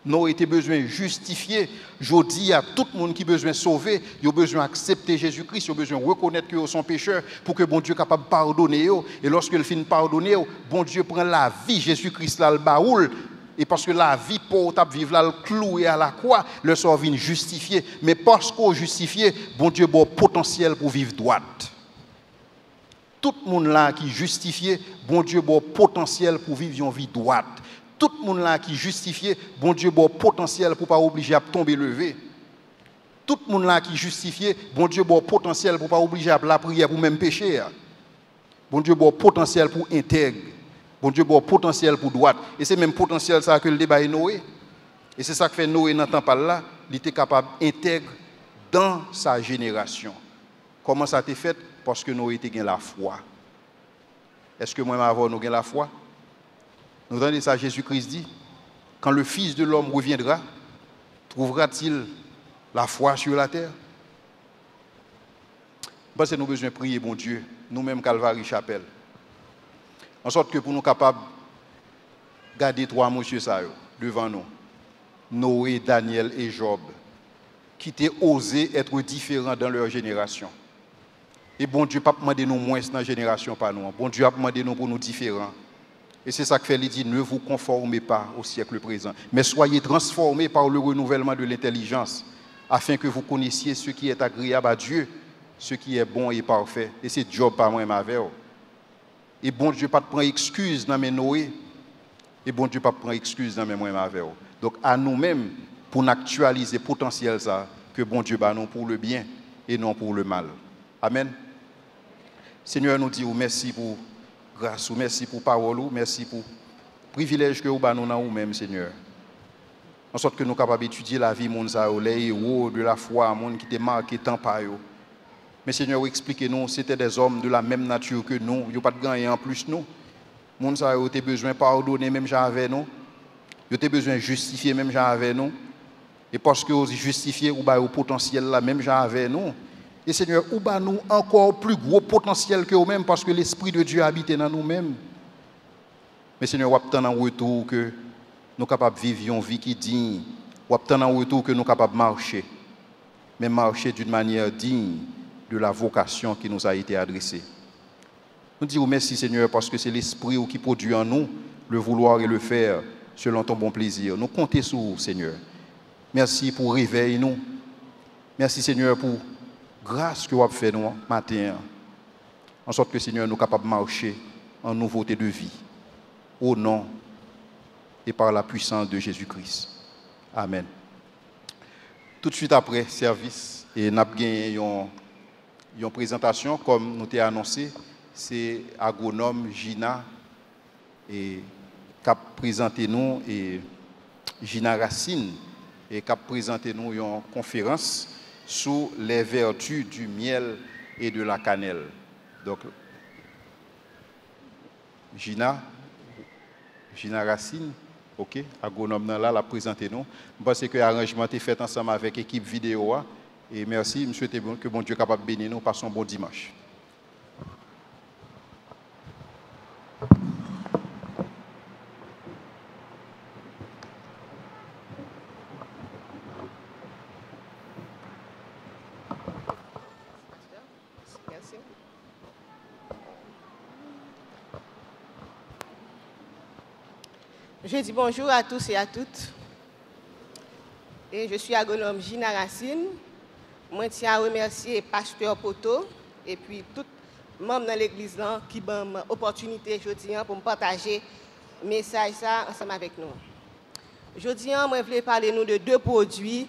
Noé était besoin de justifier. Jodi à tout le monde qui a besoin de sauver, il a besoin d'accepter Jésus-Christ, il a besoin de reconnaître qu'ils sont pécheurs pour que bon Dieu soit capable de pardonner. Et lorsqu'il finit de pardonner, bon Dieu prend la vie, Jésus-Christ là, le baoul. Et parce que la vie pour vivre là, le cloué à la croix, le sort vient justifier. Mais parce qu'on justifié, bon Dieu a potentiel pour vivre droite. Tout le monde là qui justifié, bon Dieu a potentiel pour vivre une vie droite. Tout le monde là qui justifié, bon Dieu a potentiel pour pas obliger à tomber levé. Tout le monde là qui justifié, bon Dieu a potentiel pour pas obliger à la prière pour même pécher. Bon Dieu a potentiel pour intègre. Bon Dieu a potentiel pour droite. Et c'est même potentiel ça que le débat est Noé. Et c'est ça que fait Noé dans temps par là, il était capable d'intégrer dans sa génération. Comment ça a été fait? Parce que Noé était la foi. Est-ce que moi-même avant nous avons la foi? Nous entendons ça, Jésus-Christ dit, quand le Fils de l'homme reviendra, trouvera-t-il la foi sur la terre? Parce que nous avons besoin de prier, bon Dieu, nous-mêmes Calvary Chapelle. En sorte que pour nous capables de garder trois monsieur ça devant nous, Noé, Daniel et Job, qui étaient osés être différents dans leur génération. Et bon Dieu n'a pas demandé nous moins dans la génération par nous. Bon Dieu a demandé nous pour nous différents. Et c'est ça que fait, il dit, ne vous conformez pas au siècle présent, mais soyez transformés par le renouvellement de l'intelligence, afin que vous connaissiez ce qui est agréable à Dieu, ce qui est bon et parfait. Et c'est Job par moi avec. Et bon Dieu pas de prendre excuse dans mes Noé. Et bon Dieu pas de prendre excuse dans mes moi avec. Donc à nous-mêmes, pour actualiser le potentiel ça, que bon Dieu bat nous pour le bien et non pour le mal. Amen. Seigneur, nous disons merci pour grâce, merci pour parole, merci pour privilège que vous avez nous dans nous-mêmes, Seigneur. En sorte que nous sommes capables d'étudier la vie les héros de la foi, monde qui était marqué tant par eux. Mais Seigneur, expliquez-nous, c'était des hommes de la même nature que nous, ils n'ont pas de gagner en plus nous. Monde ça a besoin de pardonner même avec nous. Ils ont besoin de justifier même avec nous. Et parce que vous justifiez ou au potentiel là même avec nous. Et Seigneur, ou nous encore plus gros potentiel que nous-mêmes parce que l'Esprit de Dieu habite dans nous-mêmes. Mais Seigneur, ou attend en retour que nous sommes capables de vivre une vie qui est digne. Ou attend en retour que nous sommes capables de marcher. Mais marcher d'une manière digne de la vocation qui nous a été adressée. Nous disons merci Seigneur parce que c'est l'Esprit qui produit en nous le vouloir et le faire selon ton bon plaisir. Nous comptons sur vous Seigneur. Merci pour réveil nous. Merci Seigneur pour grâce que vous avez fait nous matin. En sorte que Seigneur nous sommes capables de marcher en nouveauté de vie. Au nom et par la puissance de Jésus-Christ. Amen. Tout de suite après service, et nous avons gagné une présentation, comme nous t'ai annoncé, c'est agronome Gina et qui a présenté nous et Gina Racine et qui a présenté nous une conférence sur les vertus du miel et de la cannelle. Donc Gina Racine, ok, agronome là l'a présenté nous. Je pense que l'arrangement est fait ensemble avec l'équipe vidéo. Et merci, je souhaite que bon Dieu soit capable de bénir nous. Passons un bon dimanche. Merci. Je dis bonjour à tous et à toutes. Et je suis agronome Gina Racine. Moi, je tiens à remercier Pasteur Poto et puis tout membre de l'église qui m'ont l'opportunité aujourd'hui pour me partager le message ensemble avec nous. Aujourd'hui, je voulais parler de deux produits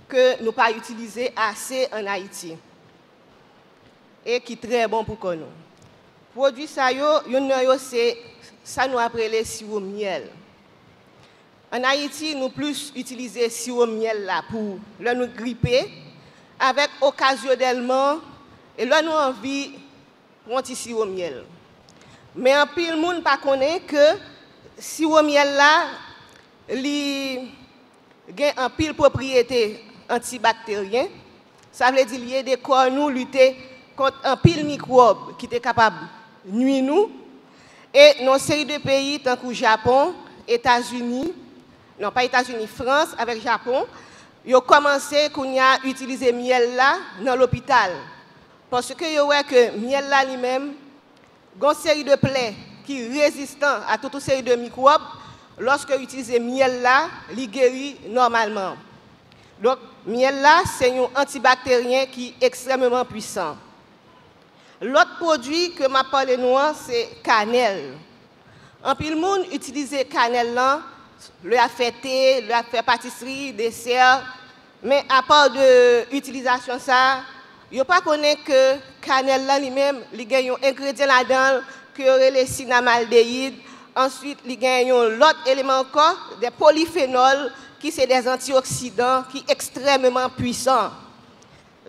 que nous n'avons pas utilisés assez en Haïti et qui sont très bons pour nous. Produit ça, c'est ça nous appelle sirop miel. En Haïti, nous plus utiliser sirop miel là pour nous gripper avec occasionnellement et là nous envie pour un petit sirop miel. Mais en pile monde pas connaît que sirop miel là il a un pile propriété antibactérien. Ça veut dire qu'il y a des corps nous lutter contre un pile microbe qui est capable de nuire nous. Et dans une série de pays, tant que Japon, États-Unis, non pas États-Unis, France avec Japon, ils ont commencé à utiliser miel là dans l'hôpital. Parce que ils voient que miel là lui-même, il y a une série de plaies qui sont résistants à toute une série de microbes. Lorsque vous utilisez miel là, il guérit normalement. Donc, miel là, c'est un antibactérien qui est extrêmement puissant. L'autre produit que m'a parlé noir, c'est cannelle. En pile le monde utilise cannelle là, le a fait thé, le a fait pâtisserie, dessert, mais à part de l'utilisation ça, yo pas connaît que cannelle là lui-même, il y a un ingrédient là-dedans que aurait les cinnamaldéhyde. Ensuite, il y a l'autre élément encore, des polyphénols qui sont des antioxydants qui sont extrêmement puissants.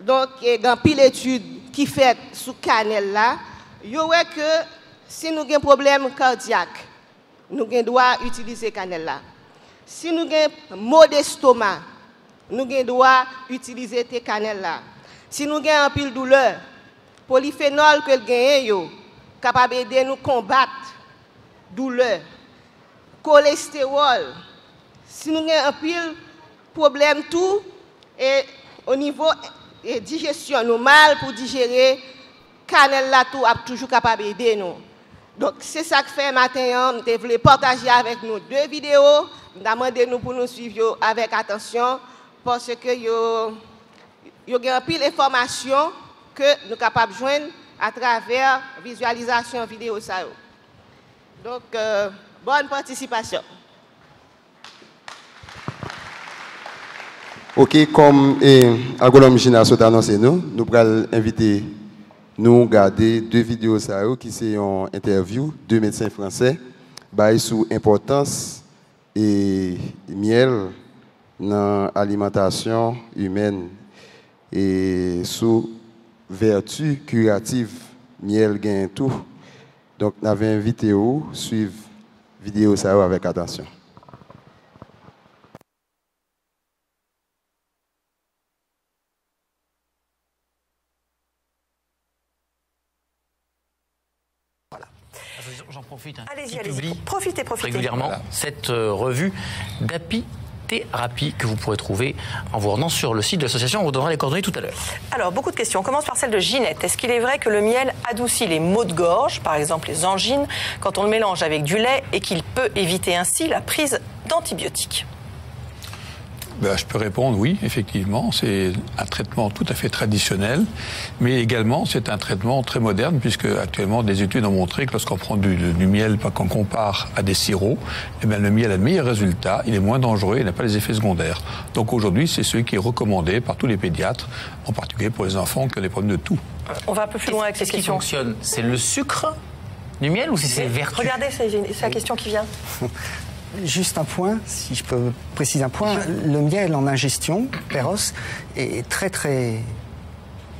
Donc, dans pile étude qui fait sous cannelle là, il y a que si nous avons un problème cardiaque, nous devons utiliser cannelle là. Si nous avons maux d'estomac, nous devons utiliser ces cannelle là. Si nous avons un pile douleur, polyphénol que nous avons, capable d'aider nous combattre douleur, cholestérol. Si nous avons un pile problème tout et au niveau de digestion, nous mal pour digérer, cannelle là tout a toujours capable d'aider nous. Donc c'est ça que fait matin, nous voulons partager avec nous 2 vidéos, nous demandons nous pour nous suivre avec attention parce que il y a un pile d'informations que nous sommes capables de joindre à travers visualisation vidéo ça. Donc bonne participation. Ok, comme Agolom Gina a annoncé nous allons inviter nous regarder 2 vidéos qui sont une interview, 2 médecins français sur l'importance et miel dans l'alimentation humaine et sous vertu curative miel gain tout. Donc nous avons invité vous suivre vidéo avec attention. J'en profite. Allez-y, allez-y. Profitez. Régulièrement cette revue d'apithérapie que vous pourrez trouver en vous rendant sur le site de l'association. On vous donnera les coordonnées tout à l'heure. Alors, beaucoup de questions. On commence par celle de Ginette. Est-ce qu'il est vrai que le miel adoucit les maux de gorge, par exemple les angines, quand on le mélange avec du lait et qu'il peut éviter ainsi la prise d'antibiotiques ? Je peux répondre oui, effectivement. C'est un traitement tout à fait traditionnel, mais également c'est un traitement très moderne puisque actuellement des études ont montré que lorsqu'on prend du miel, qu'on compare à des sirops, le miel a de meilleurs résultats, il est moins dangereux, il n'a pas les effets secondaires. Donc aujourd'hui, c'est celui qui est recommandé par tous les pédiatres, en particulier pour les enfants qui ont des problèmes de toux. On va un peu plus loin avec ces questions. Qu'est-ce qui fonctionne ? C'est le sucre du miel ou c'est ses vertus ? Regardez, c'est la question qui vient. Juste un point, si je peux préciser un point, le miel en ingestion, Péros, est très très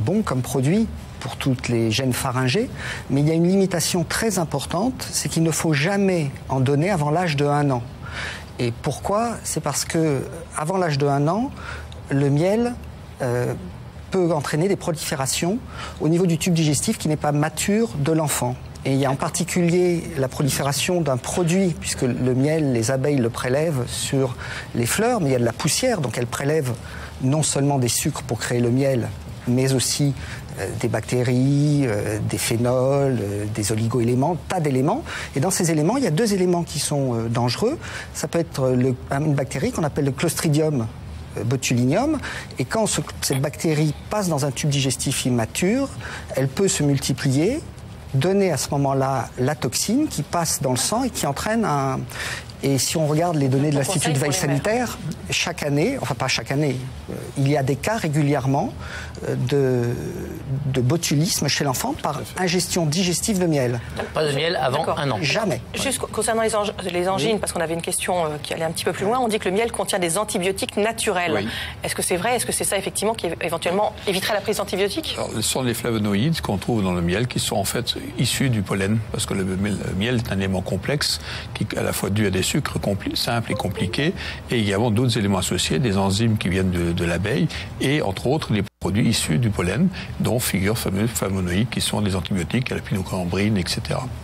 bon comme produit pour toutes les gènes pharyngées, mais il y a une limitation très importante, c'est qu'il ne faut jamais en donner avant l'âge de 1 an. Et pourquoi ? C'est parce que avant l'âge de 1 an, le miel peut entraîner des proliférations au niveau du tube digestif qui n'est pas mature de l'enfant. Et il y a en particulier la prolifération d'un produit, puisque le miel, les abeilles le prélèvent sur les fleurs, mais il y a de la poussière, donc elles prélèvent non seulement des sucres pour créer le miel, mais aussi des bactéries, des phénols, des oligo-éléments, tas d'éléments. Et dans ces éléments, il y a 2 éléments qui sont dangereux. Ça peut être une bactérie qu'on appelle le Clostridium botulinum, et quand cette bactérie passe dans un tube digestif immature, elle peut se multiplier, donner à ce moment-là la toxine qui passe dans le sang et qui entraîne un... Et si on regarde les données de l'Institut de veille sanitaire, chaque année, enfin pas chaque année, il y a des cas régulièrement de botulisme chez l'enfant par ingestion digestive de miel. Pas de miel avant 1 an. Jamais. Juste concernant les angines, parce qu'on avait une question qui allait un petit peu plus loin, on dit que le miel contient des antibiotiques naturels. Oui. Est-ce que c'est vrai ? Est-ce que c'est ça effectivement qui éventuellement éviterait la prise d'antibiotiques ? Alors, ce sont les flavonoïdes qu'on trouve dans le miel qui sont en fait issus du pollen, parce que le miel est un élément complexe qui est à la fois dû à des sucre simple et compliqué, et également d'autres éléments associés, des enzymes qui viennent de l'abeille, et entre autres les produits issus du pollen, dont figurent fameux flavonoïdes qui sont des antibiotiques, la pinocambrine, etc.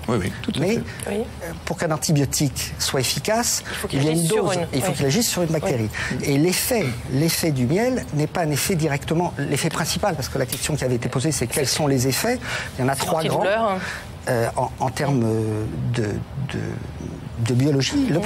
Oui, tout à fait. Mais pour qu'un antibiotique soit efficace, il y a une dose. Il faut qu'il agisse sur une bactérie. Oui. Et l'effet du miel n'est pas un effet directement, l'effet principal, parce que la question qui avait été posée, c'est quels sont les effets. Il y en a 3 grands. En termes de biologie, le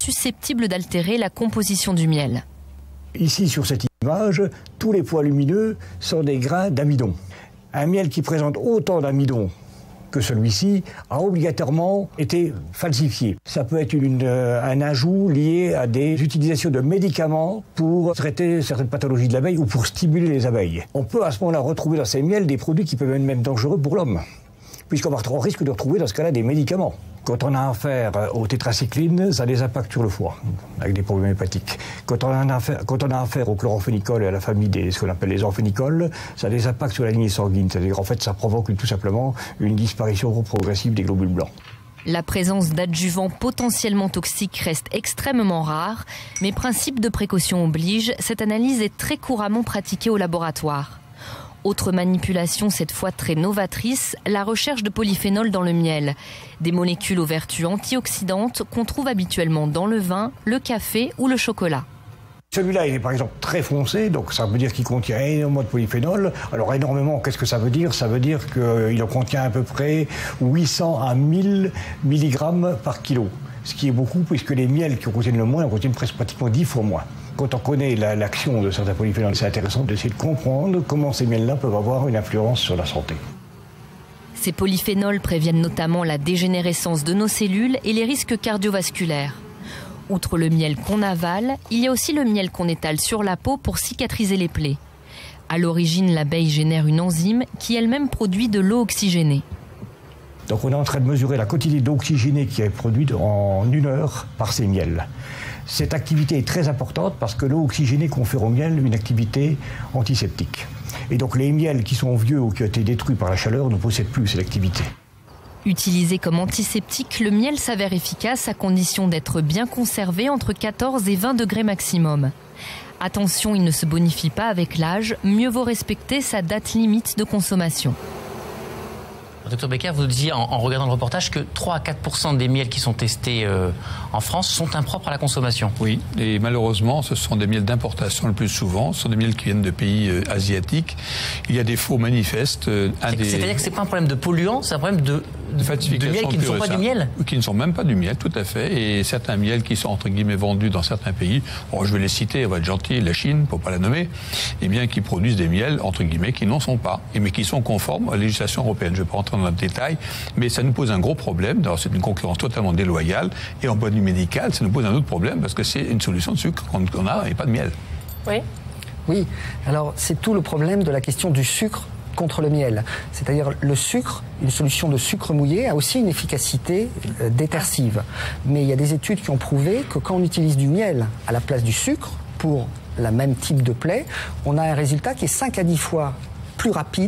susceptible d'altérer la composition du miel. Ici, sur cette image, tous les pois lumineux sont des grains d'amidon. Un miel qui présente autant d'amidon que celui-ci a obligatoirement été falsifié. Ça peut être un ajout lié à des utilisations de médicaments pour traiter certaines pathologies de l'abeille ou pour stimuler les abeilles. On peut à ce moment-là retrouver dans ces miels des produits qui peuvent être même dangereux pour l'homme, puisqu'on va trop risque de retrouver dans ce cas-là des médicaments. Quand on a affaire aux tétracyclines, ça a des impacts sur le foie, avec des problèmes hépatiques. Quand on a affaire au chloramphénicol et à la famille ce qu'on appelle les amphénicols, ça a des impacts sur la lignée sanguine. C'est-à-dire qu'en fait, ça provoque tout simplement une disparition progressive des globules blancs. La présence d'adjuvants potentiellement toxiques reste extrêmement rare, mais principe de précaution oblige, cette analyse est très couramment pratiquée au laboratoire. Autre manipulation, cette fois très novatrice, la recherche de polyphénol dans le miel. Des molécules aux vertus antioxydantes qu'on trouve habituellement dans le vin, le café ou le chocolat. Celui-là, il est par exemple très foncé, donc ça veut dire qu'il contient énormément de polyphénol. Alors énormément, qu'est-ce que ça veut dire ? Ça veut dire qu'il en contient à peu près 800 à 1000 mg par kilo. Ce qui est beaucoup, puisque les miels qui en contiennent le moins en contiennent presque pratiquement 10 fois moins. Quand on connaît l'action de certains polyphénols, c'est intéressant d'essayer de comprendre comment ces miels-là peuvent avoir une influence sur la santé. Ces polyphénols préviennent notamment la dégénérescence de nos cellules et les risques cardiovasculaires. Outre le miel qu'on avale, il y a aussi le miel qu'on étale sur la peau pour cicatriser les plaies. À l'origine, l'abeille génère une enzyme qui elle-même produit de l'eau oxygénée. Donc on est en train de mesurer la quantité d'eau oxygénée qui est produite en 1 heure par ces miels. Cette activité est très importante parce que l'eau oxygénée confère au miel une activité antiseptique. Et donc les miels qui sont vieux ou qui ont été détruits par la chaleur ne possèdent plus cette activité. Utilisé comme antiseptique, le miel s'avère efficace à condition d'être bien conservé entre 14 et 20 degrés maximum. Attention, il ne se bonifie pas avec l'âge, mieux vaut respecter sa date limite de consommation. Dr Becker, vous disiez en regardant le reportage que 3 à 4% des miels qui sont testés en France sont impropres à la consommation. Oui, et malheureusement, ce sont des miels d'importation le plus souvent. Ce sont des miels qui viennent de pays asiatiques. Il y a des faux manifestes. C'est-à-dire que ce n'est pas un problème de polluants, c'est un problème de miels qui ne sont pas du miel ? Qui ne sont même pas du miel, tout à fait. Et certains miels qui sont, entre guillemets, vendus dans certains pays, bon, je vais les citer, on va être gentil, la Chine, pour ne pas la nommer, eh bien, qui produisent des miels, entre guillemets, qui n'en sont pas, mais qui sont conformes à la législation européenne. Je ne vais pas rentrer dans le détail, mais ça nous pose un gros problème. Alors, c'est une concurrence totalement déloyale. Et en point de vue médical, ça nous pose un autre problème, parce que c'est une solution de sucre qu'on a et pas de miel. Oui, alors c'est tout le problème de la question du sucre contre le miel. C'est-à-dire le sucre, une solution de sucre mouillé a aussi une efficacité détersive. Mais il y a des études qui ont prouvé que quand on utilise du miel à la place du sucre pour le même type de plaie, on a un résultat qui est 5 à 10 fois plus rapide